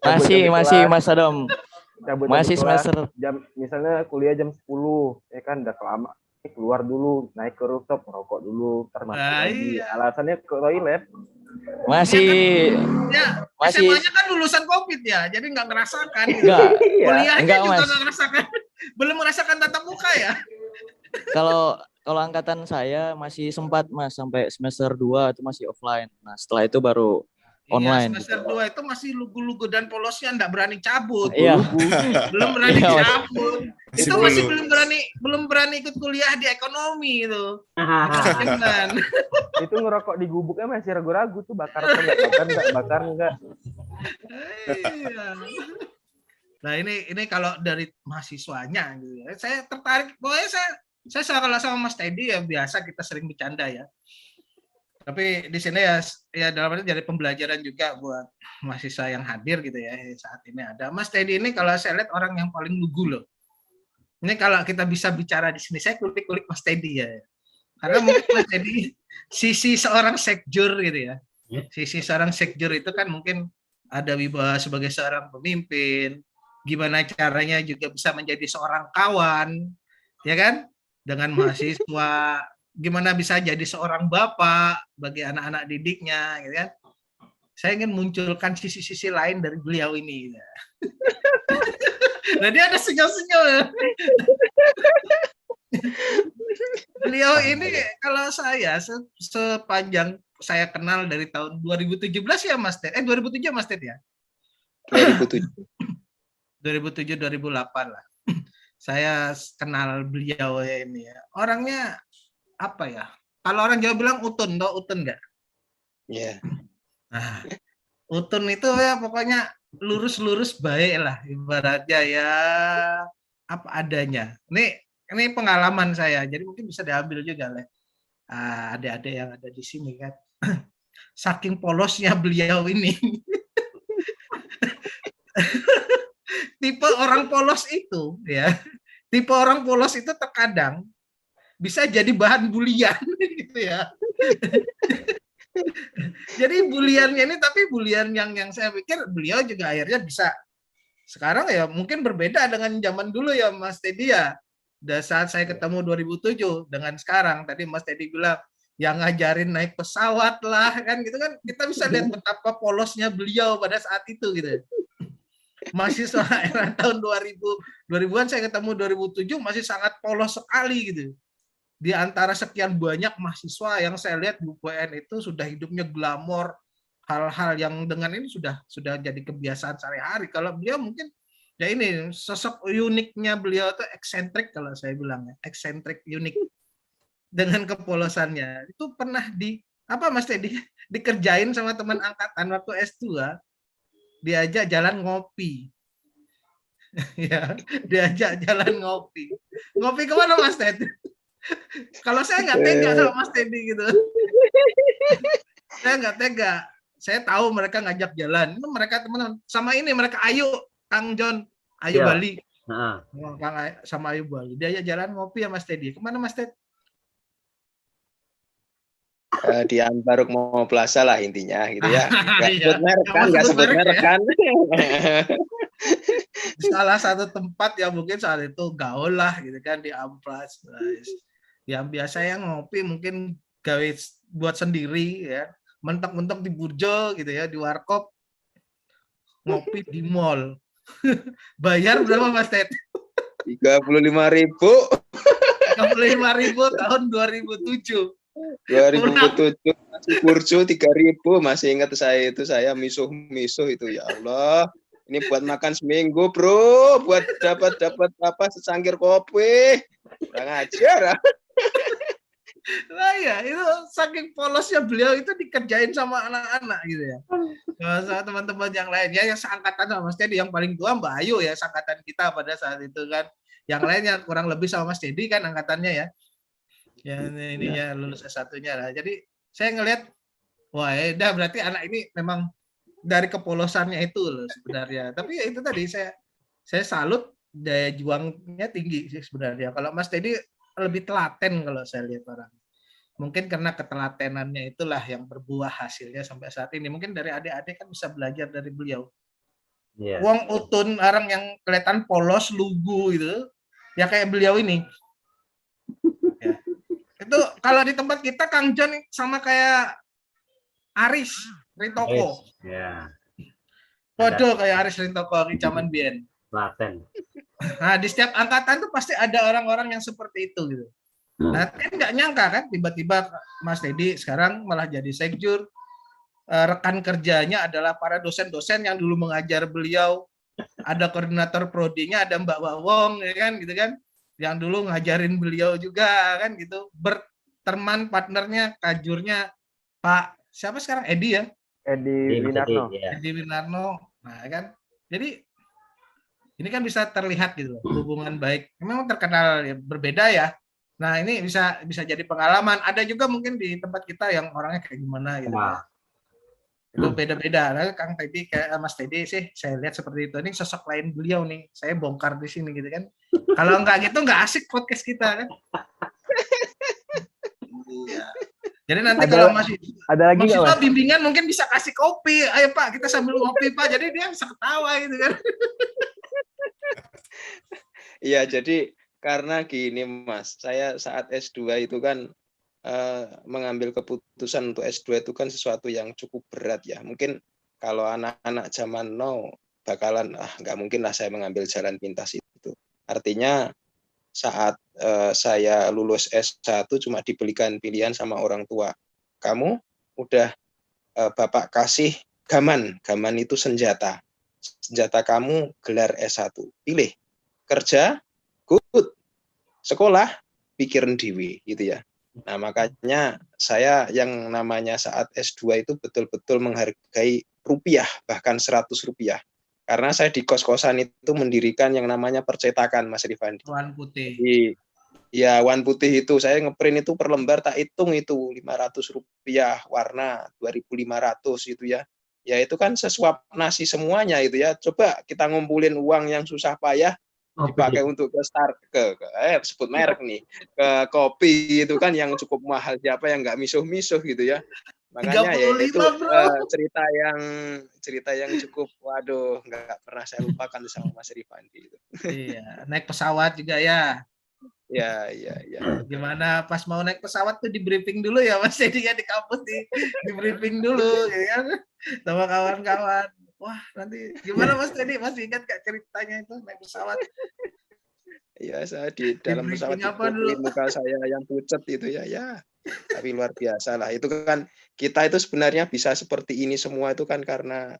Masih kelas, Mas Adam. Masih kelas, semester misalnya kuliah jam 10, ya kan udah kelama. Keluar dulu, naik ke rooftop, ngerokok dulu, ntar masuk lagi. Iya. Alasannya ke toilet. Masih SMA-nya kan lulusan COVID ya, jadi nggak ngerasakan. Gitu. Enggak. Kuliahnya juga Mas. nggak ngerasakan, belum merasakan tatap muka ya. Kalau angkatan saya masih sempat Mas sampai semester 2 itu masih offline. Nah, setelah itu baru online. Iya, semester 2 itu masih lugu-lugu dan polosnya enggak berani cabut. Iya. Belum berani Iya, Mas. cabut. Itu masih belum berani ikut kuliah di ekonomi itu. Itu ngerokok di gubuknya masih ragu-ragu tuh bakar enggak. Iya. Nah, ini kalau dari mahasiswanya gitu ya. Saya tertarik, pokoknya saya kalau sama Mas Teddy ya biasa kita sering bercanda ya. Tapi di sini ya dalam arti jadi pembelajaran juga buat mahasiswa yang hadir gitu ya saat ini ada. Mas Teddy ini kalau saya lihat orang yang paling lugu loh. Ini kalau kita bisa bicara di sini, saya kulik-kulik Mas Teddy ya. Karena mungkin Mas Teddy sisi seorang sekjur gitu ya. Sisi seorang sekjur itu kan mungkin ada wibawa sebagai seorang pemimpin, gimana caranya juga bisa menjadi seorang kawan, ya kan? Dengan mahasiswa, gimana bisa jadi seorang bapak bagi anak-anak didiknya, gitu kan? Saya ingin munculkan sisi-sisi lain dari beliau ini. Nah, dia ada senyum-senyum. Beliau ini kalau saya sepanjang saya kenal dari tahun 2017 ya Mas Ted. 2007 Mas Ted ya? 2007. 2007 2008 lah. Saya kenal beliau ini ya. Orangnya apa ya? Kalau orang Jawa bilang utun, tau utun enggak? Iya. Nah, utun itu ya pokoknya lurus-lurus baik lah ibaratnya ya apa adanya. Ini pengalaman saya, jadi mungkin bisa diambil juga oleh adik-adik yang ada di sini kan. Saking polosnya beliau ini. Tipe orang polos itu ya. Tipe orang polos itu terkadang bisa jadi bahan bulian gitu ya. Jadi buliannya ini tapi bulian yang saya pikir beliau juga akhirnya bisa. Sekarang ya mungkin berbeda dengan zaman dulu ya Mas Teddy ya. Dan saat saya ketemu 2007 dengan sekarang, tadi Mas Teddy bilang yang ngajarin naik pesawat lah kan gitu kan, kita bisa lihat betapa polosnya beliau pada saat itu gitu. Mahasiswa era tahun 2000-an saya ketemu 2007 masih sangat polos sekali gitu. Di antara sekian banyak mahasiswa yang saya lihat di UPN itu sudah hidupnya glamor, hal-hal yang dengan ini sudah jadi kebiasaan sehari-hari. Kalau beliau mungkin ya ini sosok uniknya beliau itu eksentrik kalau saya bilang ya, eksentrik unik dengan kepolosannya. Itu pernah Mas Teddy dikerjain sama teman angkatan waktu S2, diajak jalan ngopi. Ya, diajak jalan ngopi. Ngopi kemana Mas Teddy? Kalau saya nggak tega sama Mas Teddy gitu. Saya nggak tega. Saya tahu mereka ngajak jalan. Itu mereka teman sama ini mereka Ayu, Kang John, Ayu ya. Bali. Sama Ayu Bali. Dia jalan ngopi ya Mas Teddy. Kemana Mas Teddy? Di Ambaruk mau Plaza lah intinya gitu ya. Nggak sebut merek kan, nggak sebut merek kan. Di salah satu tempat yang mungkin saat itu gaul lah gitu kan di Amplas. Yang biasa yang ngopi mungkin gawe buat sendiri ya. Mentok-mentok di Burjo gitu ya, di warkop, ngopi di mall. Bayar berapa Mas Ted? 35.000. 35.000 tahun 2007. 2007 masih kursu 3.000, masih ingat saya misuh-misuh itu, ya Allah. Ini buat makan seminggu, bro, buat dapat apa secangkir kopi. Kurang ajar. Nah ya, itu saking polosnya beliau itu dikerjain sama anak-anak gitu ya. Sama teman-teman yang lain ya, yang seangkatan sama Mas Teddy, yang paling tua Mbak Ayu ya, seangkatan kita pada saat itu kan. Yang lainnya kurang lebih sama Mas Teddy kan angkatannya ya. Yang ininya lulus S1-nya lah. Jadi saya ngelihat, wah ya udah berarti anak ini memang dari kepolosannya itu loh sebenarnya. Tapi ya itu tadi saya salut daya juangnya tinggi sih sebenarnya. Kalau Mas Teddy lebih telaten kalau saya lihat orang. Mungkin karena ketelatenannya itulah yang berbuah hasilnya sampai saat ini. Mungkin dari adik-adik kan bisa belajar dari beliau. Iya. Wong Utun, orang yang kelihatan polos, lugu gitu, ya kayak beliau ini. Ya. Itu kalau di tempat kita Kang John sama kayak Aris Rintoko. Ya. Waduh, kayak Aris Rintoko di zaman Bien. Klaten. Nah, di setiap angkatan tuh pasti ada orang-orang yang seperti itu gitu. Nah, kan nggak nyangka kan tiba-tiba Mas Teddy sekarang malah jadi sekjur. Rekan kerjanya adalah para dosen-dosen yang dulu mengajar beliau. Ada koordinator prodinya, ada Mbak Wawong, ya kan, gitu kan, yang dulu ngajarin beliau juga kan gitu. Berteman partnernya, kajurnya Pak siapa sekarang, Edi ya? Edi Winarno. Edi Winarno. Nah kan, jadi ini kan bisa terlihat gitu loh, hubungan baik. Memang terkenal ya, berbeda ya. Nah ini bisa jadi pengalaman. Ada juga mungkin di tempat kita yang orangnya kayak gimana gitu ya. Itu beda-beda. Nah, Kang Teddy kayak Mas Teddy sih saya lihat seperti itu. Ini sosok lain beliau nih. Saya bongkar di sini gitu kan. Kalau enggak gitu enggak asik podcast kita kan. Iya. Jadi nanti kalau masih ada lagi mahasiswa bimbingan mungkin bisa kasih kopi. Ayo Pak, kita sambil ngopi Pak. Jadi dia bisa ketawa gitu kan. Iya, jadi karena gini Mas, saya saat S2 itu kan mengambil keputusan untuk S2 itu kan sesuatu yang cukup berat ya. Mungkin kalau anak-anak zaman now bakalan nggak mungkin lah saya mengambil jalan pintas itu. Artinya saat saya lulus S1 cuma dibelikan pilihan sama orang tua. Kamu udah Bapak kasih gaman itu senjata. Senjata kamu gelar S1. Pilih. Kerja, good. Sekolah, pikirin dewi gitu ya. Nah, makanya saya yang namanya saat S2 itu betul-betul menghargai rupiah, bahkan 100 rupiah. Karena saya di kos-kosan itu mendirikan yang namanya percetakan, Mas Rifandi. Wan Putih. Jadi, ya, Wan Putih itu, saya ngeprint itu per lembar tak hitung itu 500 rupiah, warna 2.500 gitu ya. Ya itu kan sesuap nasi semuanya itu ya. Coba kita ngumpulin uang yang susah payah, dipakai untuk sebut merek nih, ke kopi itu kan yang cukup mahal, siapa yang nggak misuh-misuh gitu ya. Makanya ya itu cerita yang cukup, waduh, nggak pernah saya lupakan sama Mas Rifandi itu. Iya, naik pesawat juga ya. Ya. Gimana pas mau naik pesawat tuh di briefing dulu ya Mas, jadi ya di kampus di briefing dulu ya kan sama kawan-kawan. Wah, nanti gimana Mas Teddy? Masih ingat gak ceritanya itu naik pesawat? Iya, saya di dalam pesawat dipukuli muka saya yang pucat itu ya. Tapi luar biasa lah. Itu kan kita itu sebenarnya bisa seperti ini semua itu kan karena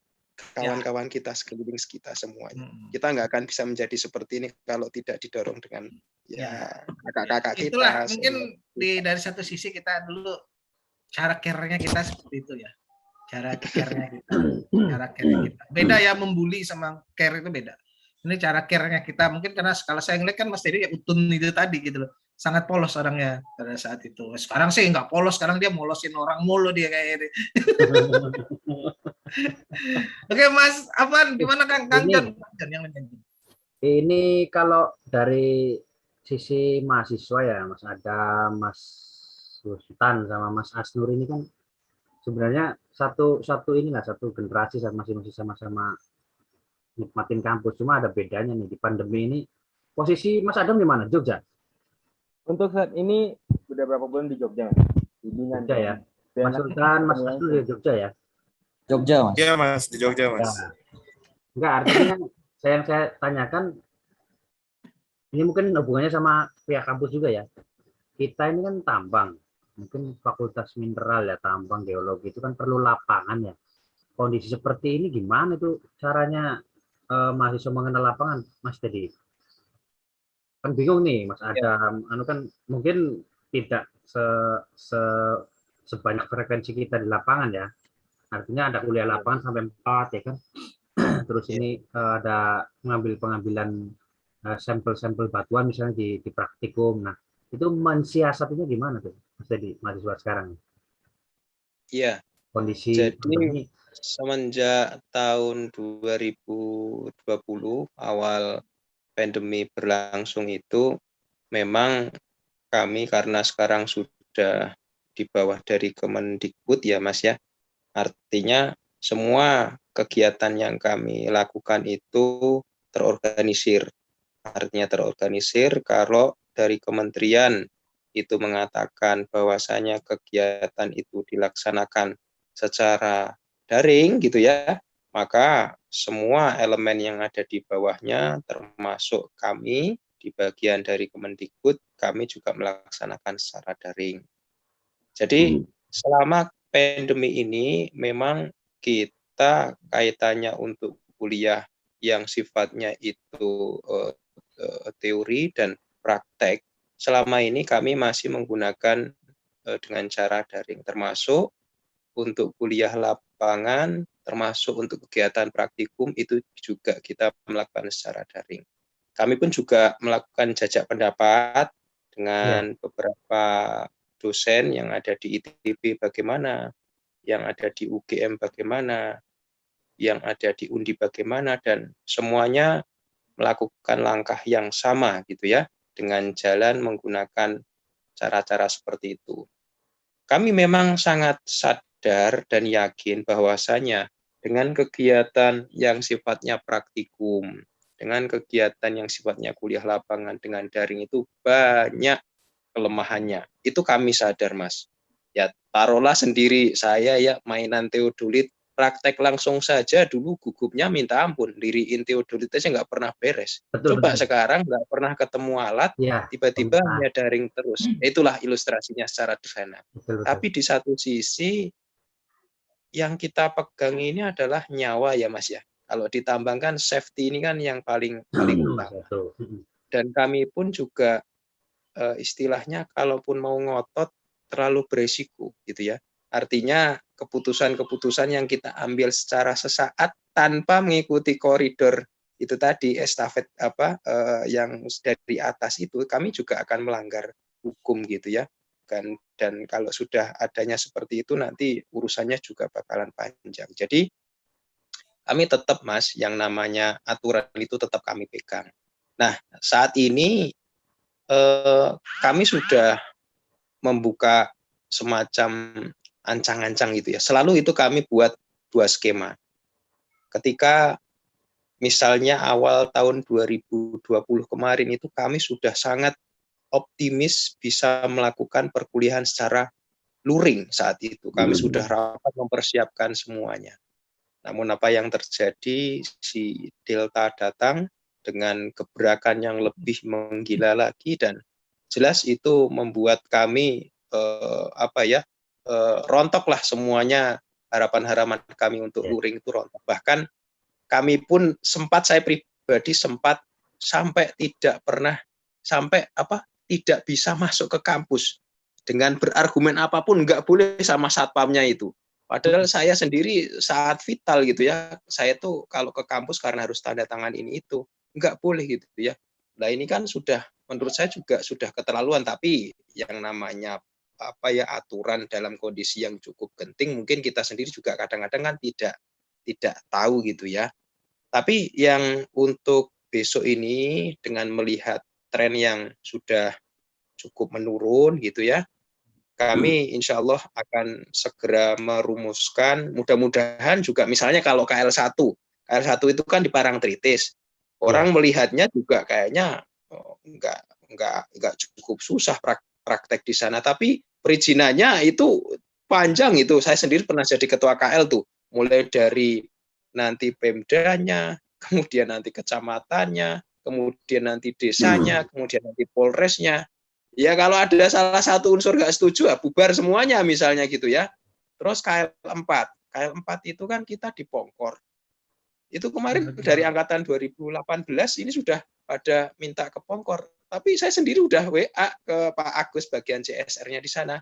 kawan-kawan kita sekeliling kita semuanya. Kita nggak akan bisa menjadi seperti ini kalau tidak didorong dengan kakak-kakak kita. Itulah mungkin dari satu sisi kita dulu cara care-nya kita seperti itu ya. Cara care-nya kita. Beda ya, membuli sama care itu beda. Ini cara care-nya kita. Mungkin karena kalau saya ngeliat kan Mas Teddy ya utun itu tadi gitu loh. Sangat polos orangnya pada saat itu. Sekarang sih nggak polos, sekarang dia molosin orang mulu dia kayak ini. Oke Mas, apa gimana Kang John yang menjadi? Ini kalau dari sisi mahasiswa ya, Mas Adam, Mas Sultan sama Mas Asnur ini kan sebenarnya satu inilah, satu generasi, masih sama-sama nikmatin kampus. Cuma ada bedanya nih di pandemi ini. Posisi Mas Adam di mana? Jogja? Untuk saat ini udah berapa bulan di Jogja, Mas? Bimbingan Jogja ya. Biar Mas nanti Sultan, Mas ketemu Asrul langsung. di Jogja ya. Jogja, Mas. Iya Mas, di Jogja Ya. Mas. Enggak, artinya yang saya tanyakan ini mungkin hubungannya sama pihak kampus juga ya. Kita ini kan tambang, mungkin fakultas mineral ya, tambang, geologi itu kan perlu lapangan ya. Kondisi seperti ini gimana tuh caranya mahasiswa mengenal lapangan, Mas? Jadi kan bingung nih, Mas Adam. Anu kan mungkin tidak sebanyak frekuensi kita di lapangan ya. Artinya ada kuliah lapangan sampai 4 ya kan. Terus ini ada pengambilan sampel-sampel batuan misalnya di praktikum. Nah, itu mensiasatinya gimana tuh, Mas jadi mahasiswa sekarang? Iya, Kondisi jadi pandemi. semenjak tahun 2020 awal pandemi berlangsung itu memang kami karena sekarang sudah di bawah dari Kemendikbud ya Mas ya. Artinya semua kegiatan yang kami lakukan itu terorganisir. Artinya terorganisir kalau dari kementerian itu mengatakan bahwasanya kegiatan itu dilaksanakan secara daring gitu ya, maka semua elemen yang ada di bawahnya termasuk kami di bagian dari Kemendikbud, kami juga melaksanakan secara daring. Jadi selama pandemi ini memang kita kaitannya untuk kuliah yang sifatnya itu teori dan praktek, selama ini kami masih menggunakan dengan cara daring, termasuk untuk kuliah lapangan, termasuk untuk kegiatan praktikum itu juga kita melakukan secara daring. Kami pun juga melakukan jajak pendapat dengan beberapa dosen yang ada di ITB bagaimana, yang ada di UGM bagaimana, yang ada di Undi bagaimana, dan semuanya melakukan langkah yang sama gitu ya, dengan jalan menggunakan cara-cara seperti itu. Kami memang sangat sadar dan yakin bahwasanya dengan kegiatan yang sifatnya praktikum, dengan kegiatan yang sifatnya kuliah lapangan dengan daring itu banyak kelemahannya. Itu kami sadar, Mas. Ya, taruhlah sendiri saya ya mainan teodolit, praktek langsung saja dulu gugupnya minta ampun, diriin teodolit aja nggak pernah beres. Betul, Coba betul. sekarang nggak pernah ketemu alat, Ya, tiba-tiba hanya daring terus. Itulah ilustrasinya secara sederhana. betul, betul. Tapi di satu sisi yang kita pegang ini adalah nyawa ya Mas ya. Kalau ditambangkan safety ini kan yang paling utama. Betul. Dan kami pun juga istilahnya kalaupun mau ngotot terlalu beresiko gitu ya. Artinya keputusan-keputusan yang kita ambil secara sesaat tanpa mengikuti koridor itu tadi estafet yang dari atas itu, kami juga akan melanggar hukum gitu ya. Dan kalau sudah adanya seperti itu nanti urusannya juga bakalan panjang. Jadi kami tetap Mas yang namanya aturan itu tetap kami pegang. Nah, saat ini kami sudah membuka semacam ancang-ancang gitu ya. Selalu itu kami buat 2 skema. Ketika misalnya awal tahun 2020 kemarin itu kami sudah sangat optimis bisa melakukan perkuliahan secara luring saat itu. Kami sudah rapat mempersiapkan semuanya. Namun apa yang terjadi, si Delta datang dengan gebrakan yang lebih menggila lagi, dan jelas itu membuat kami rontoklah semuanya, harapan-harapan kami untuk luring itu rontok. Bahkan kami pun saya pribadi sempat sampai tidak bisa masuk ke kampus dengan berargumen apapun, nggak boleh sama satpamnya itu. Padahal saya sendiri saat vital gitu ya, saya tuh kalau ke kampus karena harus tanda tangan ini itu, nggak boleh gitu ya. Nah ini kan sudah, menurut saya juga sudah keterlaluan, tapi yang namanya aturan dalam kondisi yang cukup genting, mungkin kita sendiri juga kadang-kadang kan tidak tahu gitu ya. Tapi yang untuk besok ini dengan melihat tren yang sudah cukup menurun gitu ya, kami insya Allah akan segera merumuskan, mudah-mudahan juga misalnya kalau KL1 KL1 itu kan di Parangtritis. Orang melihatnya juga kayaknya enggak cukup susah praktek di sana, tapi perizinannya itu panjang itu. Saya sendiri pernah jadi ketua KL tuh, mulai dari nanti Pemdanya, kemudian nanti kecamatannya, kemudian nanti desanya, kemudian nanti Polresnya. Ya kalau ada salah satu unsur nggak setuju, bubar semuanya misalnya gitu ya. Terus KL4 itu kan kita di Pongkor. Itu kemarin dari angkatan 2018 ini sudah pada minta ke Pongkor. Tapi saya sendiri udah WA ke Pak Agus bagian CSR-nya di sana.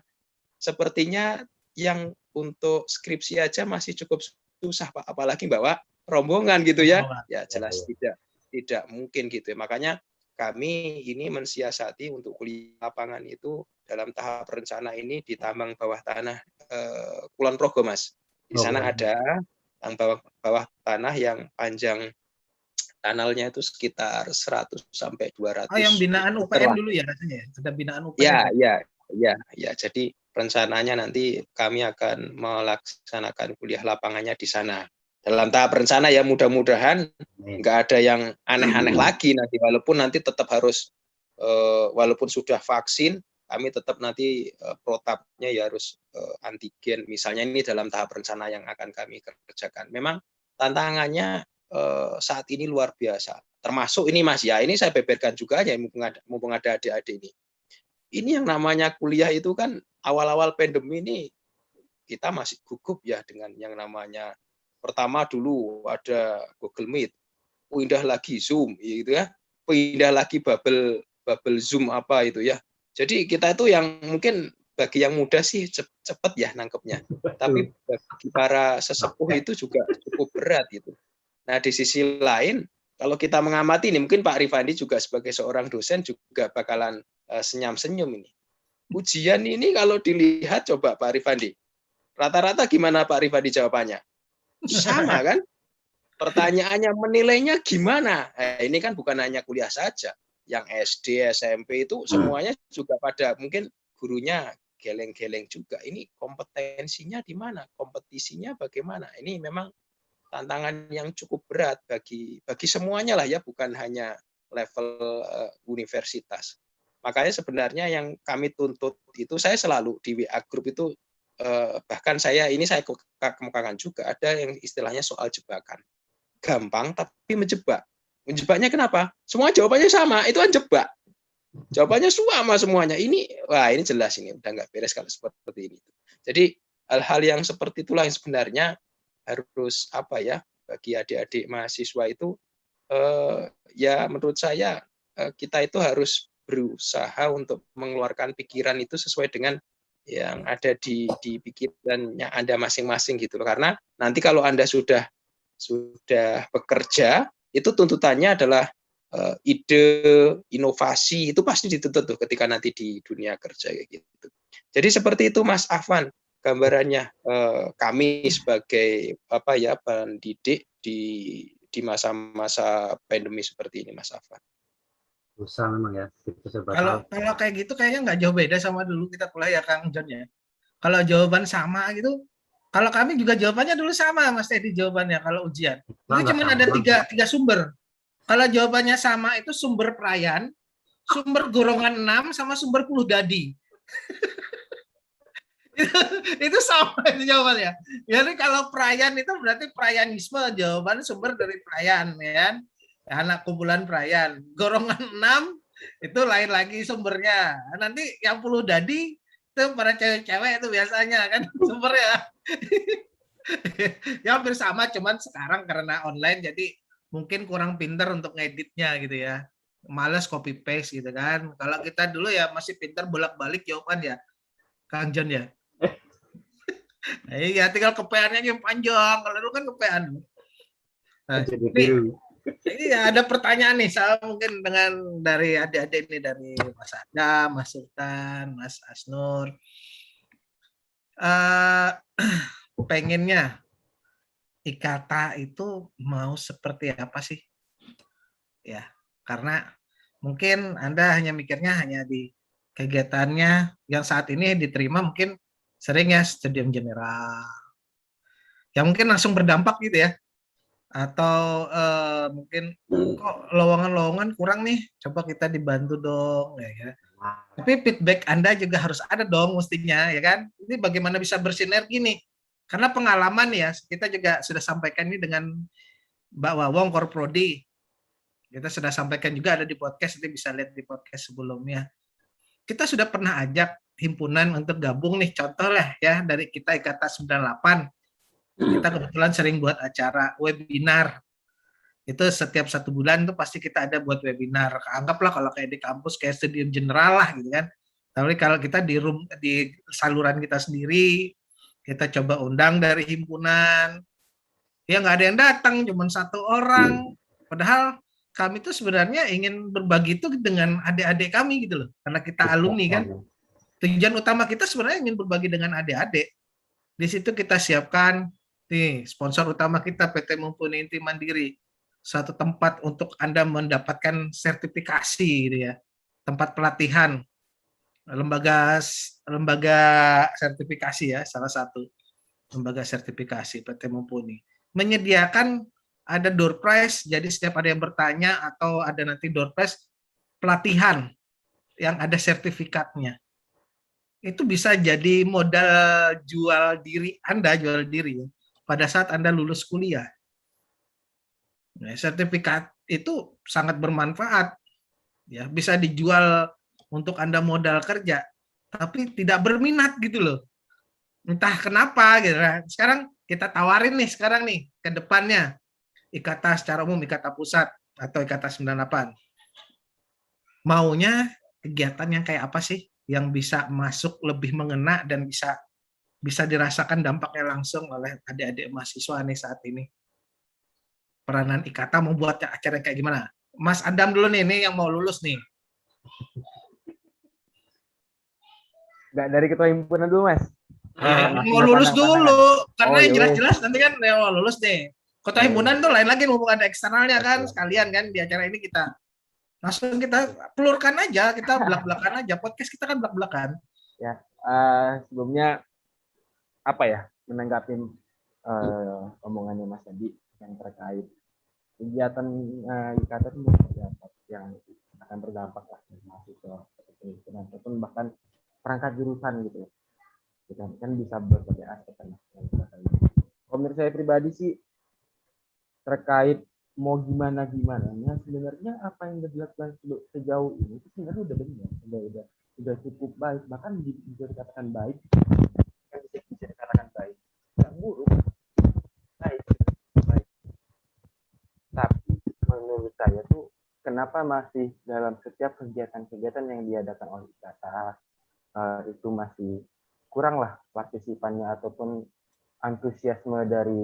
Sepertinya yang untuk skripsi aja masih cukup susah Pak, apalagi bawa rombongan gitu ya. Ya jelas tidak mungkin gitu ya. Makanya kami ini mensiasati untuk kuliah lapangan itu dalam tahap rencana ini di tambang bawah tanah Kulon Progo, Mas. Di sana ada yang bawah tanah yang panjang kanalnya itu sekitar 100 sampai 200. Oh, yang binaan UPN dulu ya katanya? Ada binaan UPN. Ya. Jadi rencananya nanti kami akan melaksanakan kuliah lapangannya di sana. Dalam tahap rencana ya, mudah-mudahan nggak ada yang aneh-aneh lagi nanti, walaupun nanti tetap harus walaupun sudah vaksin, kami tetap nanti protapnya ya harus antigen. Misalnya ini dalam tahap rencana yang akan kami kerjakan. Memang tantangannya saat ini luar biasa. Termasuk ini Mas ya, ini saya beberkan juga ya mumpung ada adik-adik ini. Ini yang namanya kuliah itu kan awal-awal pandemi ini kita masih gugup ya dengan yang namanya pertama dulu ada Google Meet, pindah lagi Zoom gitu ya, pindah lagi bubble Zoom apa itu ya. Jadi kita itu yang mungkin bagi yang muda sih cepat ya nangkepnya, tapi bagi para sesepuh itu juga cukup berat gitu. Nah di sisi lain kalau kita mengamati ini, mungkin Pak Rifandi juga sebagai seorang dosen juga bakalan senyum-senyum ini. Ujian ini kalau dilihat coba Pak Rifandi, rata-rata gimana Pak Rifandi jawabannya? Sama kan? Pertanyaannya menilainya gimana? Ini kan bukan hanya kuliah saja, yang SD, SMP itu semuanya juga pada mungkin gurunya geleng-geleng juga. Ini kompetensinya di mana? Kompetisinya bagaimana? Ini memang tantangan yang cukup berat bagi semuanya lah ya, bukan hanya level universitas. Makanya sebenarnya yang kami tuntut itu, saya selalu di WA Group itu bahkan saya kemukakan juga ada yang istilahnya soal jebakan. Gampang tapi menjebak. Menjebaknya kenapa? Semua jawabannya sama, itu kan jebak. Jawabannya sama semuanya. Ini jelas ini udah nggak beres kalau seperti ini. Jadi hal-hal yang seperti itulah yang sebenarnya harus bagi adik-adik mahasiswa itu ya menurut saya kita itu harus berusaha untuk mengeluarkan pikiran itu sesuai dengan yang ada di pikirannya Anda masing-masing gitu loh. Karena nanti kalau Anda sudah bekerja, itu tuntutannya adalah ide, inovasi, itu pasti dituntut tuh ketika nanti di dunia kerja kayak gitu. Jadi seperti itu Mas Afwan gambarannya kami sebagai pendidik di masa-masa pandemi seperti ini Mas Afwan. Susah memang ya. Kalau kayak gitu kayaknya nggak jauh beda sama dulu kita kuliah ya Kang John ya. Kalau jawaban sama gitu, kalau kami juga jawabannya dulu sama Mas Teddy jawabannya kalau ujian. Itu cuma ada tiga sumber. Kalau jawabannya sama itu sumber Prayan, sumber golongan 6 sama sumber Puluh Dadi. itu sama itu jawabannya. Jadi kalau Prayan itu berarti Prayanisme, jawaban sumber dari Prayan ya. Anak kumpulan Prayan. Golongan 6 itu lain lagi sumbernya. Nanti yang Puluh Dadi itu para cewek-cewek itu biasanya kan sumbernya. Ya hampir sama, cuman sekarang karena online jadi mungkin kurang pinter untuk ngeditnya gitu ya. Males copy paste gitu kan. Kalau kita dulu ya masih pinter bolak-balik jawaban ya. Kang John ya. Iya, tinggal kepeannya yang panjang. Kalau dulu kan kepean. Nah, iya, ada pertanyaan nih, saya mungkin dengan dari adik-adik ini, dari Mas Adam, Mas Sultan, Mas Asnur. Pengennya IKTA itu mau seperti apa sih? Ya, karena mungkin Anda hanya mikirnya hanya di kegiatannya yang saat ini diterima mungkin sering ya stadium general. Ya mungkin langsung berdampak gitu ya. atau mungkin kok lowongan-lowongan kurang nih, coba kita dibantu dong ya. Tapi feedback Anda juga harus ada dong mestinya ya kan. Ini bagaimana bisa bersinergi nih. Karena pengalaman ya, kita juga sudah sampaikan ini dengan Mbak Wawong Korprodi. Kita sudah sampaikan juga ada di podcast, nanti bisa lihat di podcast sebelumnya. Kita sudah pernah ajak himpunan untuk gabung nih, contoh lah ya dari kita Ikatan 98. Kita kebetulan sering buat acara webinar. Itu setiap 1 bulan tuh pasti kita ada buat webinar. Anggaplah kalau kayak di kampus kayak stadium general lah gitu kan. Tapi kalau kita di saluran kita sendiri, kita coba undang dari himpunan. Ya nggak ada yang datang, cuma 1 orang. Padahal kami tuh sebenarnya ingin berbagi itu dengan adik-adik kami gitu loh. Karena kita alumni kan. Tujuan utama kita sebenarnya ingin berbagi dengan adik-adik. Di situ kita siapkan nih sponsor utama kita PT Mumpuni Inti Mandiri. Satu tempat untuk Anda mendapatkan sertifikasi gitu ya. Tempat pelatihan. Lembaga sertifikasi ya, salah satu lembaga sertifikasi PT Mumpuni. Menyediakan ada door prize, jadi setiap ada yang bertanya atau ada nanti door prize pelatihan yang ada sertifikatnya. Itu bisa jadi modal jual diri Anda, jual diri ya, pada saat Anda lulus kuliah. Nah, sertifikat itu sangat bermanfaat, ya bisa dijual untuk Anda modal kerja, tapi tidak berminat gitu loh. Entah kenapa gitu. Nah, sekarang kita tawarin nih sekarang nih ke depannya IKTA secara umum, IKTA pusat atau IKTA 98. Maunya kegiatan yang kayak apa sih yang bisa masuk lebih mengena dan bisa dirasakan dampaknya langsung oleh adik-adik mahasiswa nih saat ini. Peranan IKTA membuat acara kayak gimana? Mas Adam dulu nih, ini yang mau lulus nih. Nggak dari ketua himpunan dulu, Mas. Ya, mau lulus dulu, karena yang jelas-jelas nanti kan yang mau lulus nih. Kota himpunan tuh lain lagi mumpung ada eksternalnya kan, sekalian kan di acara ini kita langsung kita pelurkan aja, kita belak-belakan aja, podcast kita kan belak-belakan. Ya, sebelumnya apa ya, menanggapi omongannya Mas tadi yang terkait kegiatan IKTA itu yang akan berdampak lah mahasiswa ataupun bahkan perangkat jurusan gitu. Kan bisa berbagai aspek kan. Kalau menurut saya pribadi sih terkait mau gimana nah sebenarnya apa yang dilakukan sejauh ini itu sebenarnya udah benar, udah cukup baik, bahkan bisa dikatakan baik, kan bisa dikatakan baik, nggak buruk, baik. Tapi menurut saya tuh kenapa masih dalam setiap kegiatan-kegiatan yang diadakan oleh IKTA itu masih kurang lah partisipannya ataupun antusiasme dari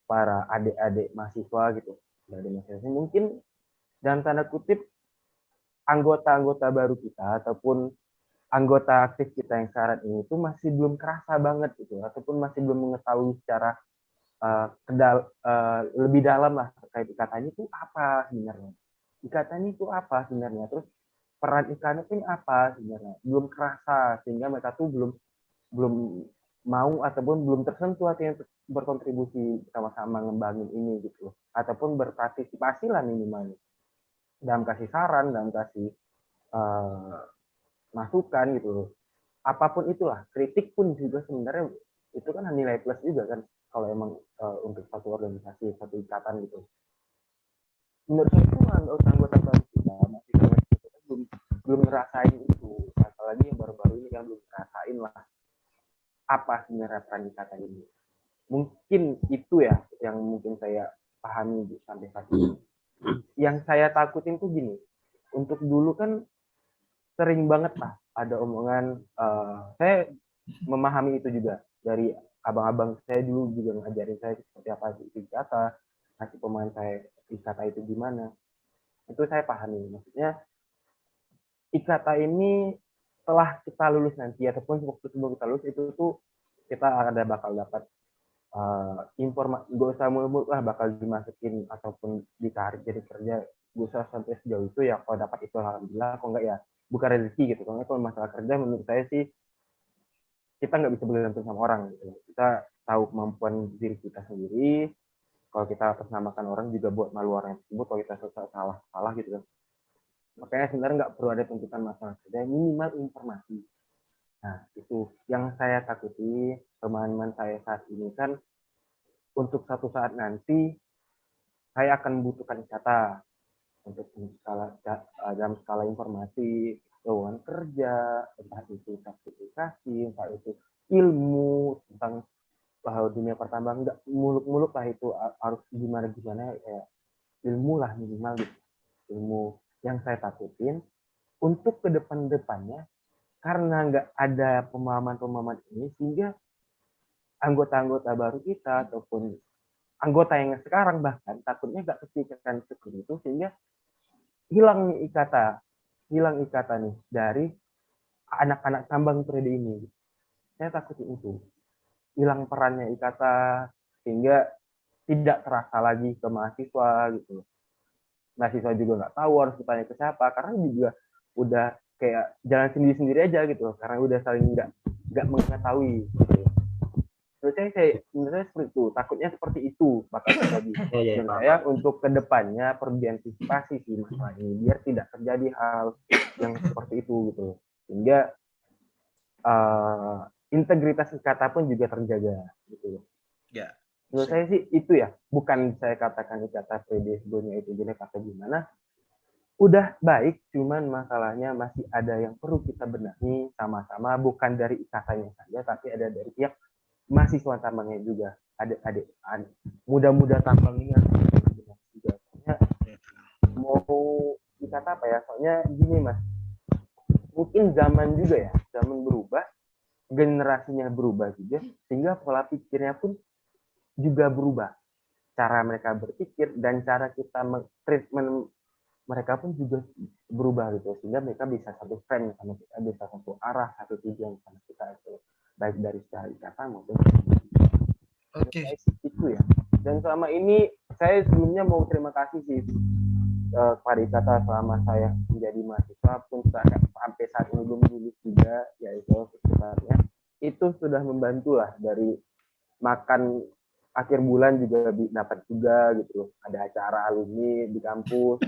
para adik-adik mahasiswa gitu, dari mahasiswa. Mungkin dalam tanda kutip anggota-anggota baru kita ataupun anggota aktif kita yang saat ini itu masih belum kerasa banget gitu, ataupun masih belum mengetahui secara lebih dalam lah terkait IKTA itu apa sebenarnya. IKTA itu apa sebenarnya, terus peran IKTA ini apa sebenarnya, belum kerasa, sehingga mereka tuh belum mau ataupun belum tersentuh artinya untuk berkontribusi sama-sama ngembangin ini gitu, ataupun berpartisipasi lah minimal dalam kasih saran, dalam kasih masukan gitu, apapun itulah, kritik pun juga sebenarnya itu kan nilai plus juga kan kalau emang untuk satu organisasi, satu ikatan gitu. Menurut saya itu anggota baru kita masih belum ngerasain itu, apalagi yang baru-baru ini kan belum ngerasain lah apa sebenarnya peran IKTA ini. Mungkin itu ya yang mungkin saya pahami sampai saat ini. Yang saya takutin tuh gini, untuk dulu kan sering banget lah ada omongan, saya memahami itu juga dari abang-abang saya dulu juga ngajarin saya seperti apa itu IKTA, kasih pemahaman saya IKTA itu gimana. Itu saya pahami, maksudnya IKTA ini setelah kita lulus nanti ataupun waktu sebelum kita lulus itu tuh kita ada bakal dapat informasi, gak usah mulu-mulu lah bakal dimasukin ataupun ditarik jadi kerja, gak usah sampai sejauh itu ya. Kalau dapat itu alhamdulillah, kalau enggak ya bukan rezeki gitu. Kalau masalah kerja menurut saya sih kita nggak bisa bergantung sama orang gitu. Kita tahu kemampuan diri kita sendiri, kalau kita atas namakan orang juga buat malu orang tersebut kalau kita salah gitu kan. Makanya sebenarnya nggak perlu ada tuntutan masalah saja, minimal informasi. Nah, itu yang saya takuti teman-teman saya saat ini kan, untuk satu saat nanti saya akan membutuhkan data untuk dalam skala informasi, lowongan kerja, entah itu sertifikasi, entah itu ilmu tentang dunia pertambangan, nggak muluk-muluk lah, itu harus gimana ya, ilmu lah minimal gitu. Ilmu yang saya takutin untuk ke depannya, karena nggak ada pemahaman ini, sehingga anggota-anggota baru kita ataupun anggota yang sekarang bahkan takutnya nggak kepikiran seperti itu, sehingga hilang ikatan nih dari anak-anak tambang periode ini. Saya takutin itu, hilang perannya ikatan, sehingga tidak terasa lagi ke mahasiswa gitu. Mahasiswa juga nggak tahu harus bertanya ke siapa, karena juga udah kayak jalan sendiri-sendiri aja gitu, karena udah saling nggak mengetahui gitu. Menurut saya seperti itu, takutnya seperti itu bakal terjadi. Menurut saya untuk kedepannya perlu diantisipasi sih masalah ini, biar tidak terjadi hal yang seperti itu gitu, sehingga integritas ikatan pun juga terjaga gitu. Ya. Menurut saya sih itu ya, bukan saya katakan ikatan PD sebelumnya itu jelek atau gimana, udah baik, cuman masalahnya masih ada yang perlu kita benahi sama-sama, bukan dari ikatannya saja, tapi ada dari pihak mahasiswa tambangnya juga, adik-adik muda-muda tambang ini juga. Soalnya mau dikata apa ya, soalnya gini Mas, mungkin zaman juga ya, zaman berubah, generasinya berubah juga, sehingga pola pikirnya pun juga berubah, cara mereka berpikir dan cara kita treatment mereka pun juga berubah gitu, sehingga mereka bisa satu frame sama kita, bisa satu arah, satu tujuan sama kita, itu baik dari secara ikatan maupun itu ya. Dan selama ini saya sebelumnya mau terima kasih sih kepada ikatan selama saya menjadi mahasiswa pun sampai saat ini belum lulus juga, yaitu sebenarnya itu sudah membantu lah, dari makan akhir bulan juga dapat juga gitu, ada acara alumni di kampus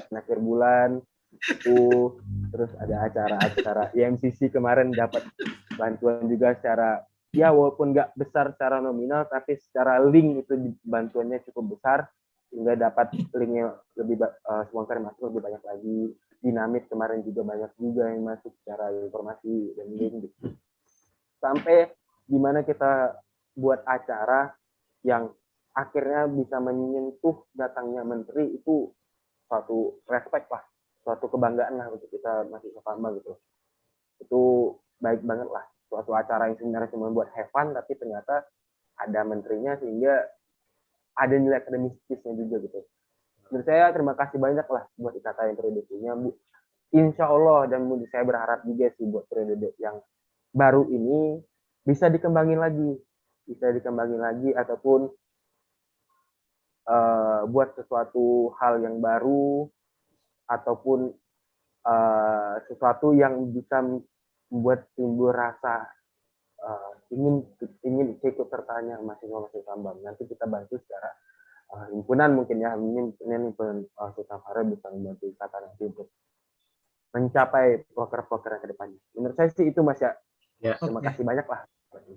akhir bulan itu, terus ada acara IMCC kemarin dapat bantuan juga secara ya walaupun nggak besar secara nominal, tapi secara link itu bantuannya cukup besar, sehingga dapat linknya lebih sponsor masuk lebih banyak lagi. Dinamit kemarin juga banyak juga yang masuk secara informasi dan link gitu. Sampai dimana kita buat acara yang akhirnya bisa menyentuh datangnya menteri, itu suatu respect lah, suatu kebanggaan lah untuk kita mahasiswa tambang gitu. Itu baik banget lah, suatu acara yang sebenarnya cuma buat have fun, tapi ternyata ada menterinya, sehingga ada nilai akademisnya juga gitu. Menurut saya terima kasih banyak lah buat ikatan yang periodenya, insya Allah, dan saya berharap juga sih buat periode yang baru ini bisa dikembangin lagi ataupun buat sesuatu hal yang baru, ataupun sesuatu yang bisa membuat timbul rasa ingin ikut sertanya mahasiswa tambang. Nanti kita bantu secara himpunan mungkin ya, himpunan Sultan bisa membantu ikatan nanti untuk mencapai proker-proker ke depannya. Menurut saya sih itu Mas ya. Terima kasih banyak lah.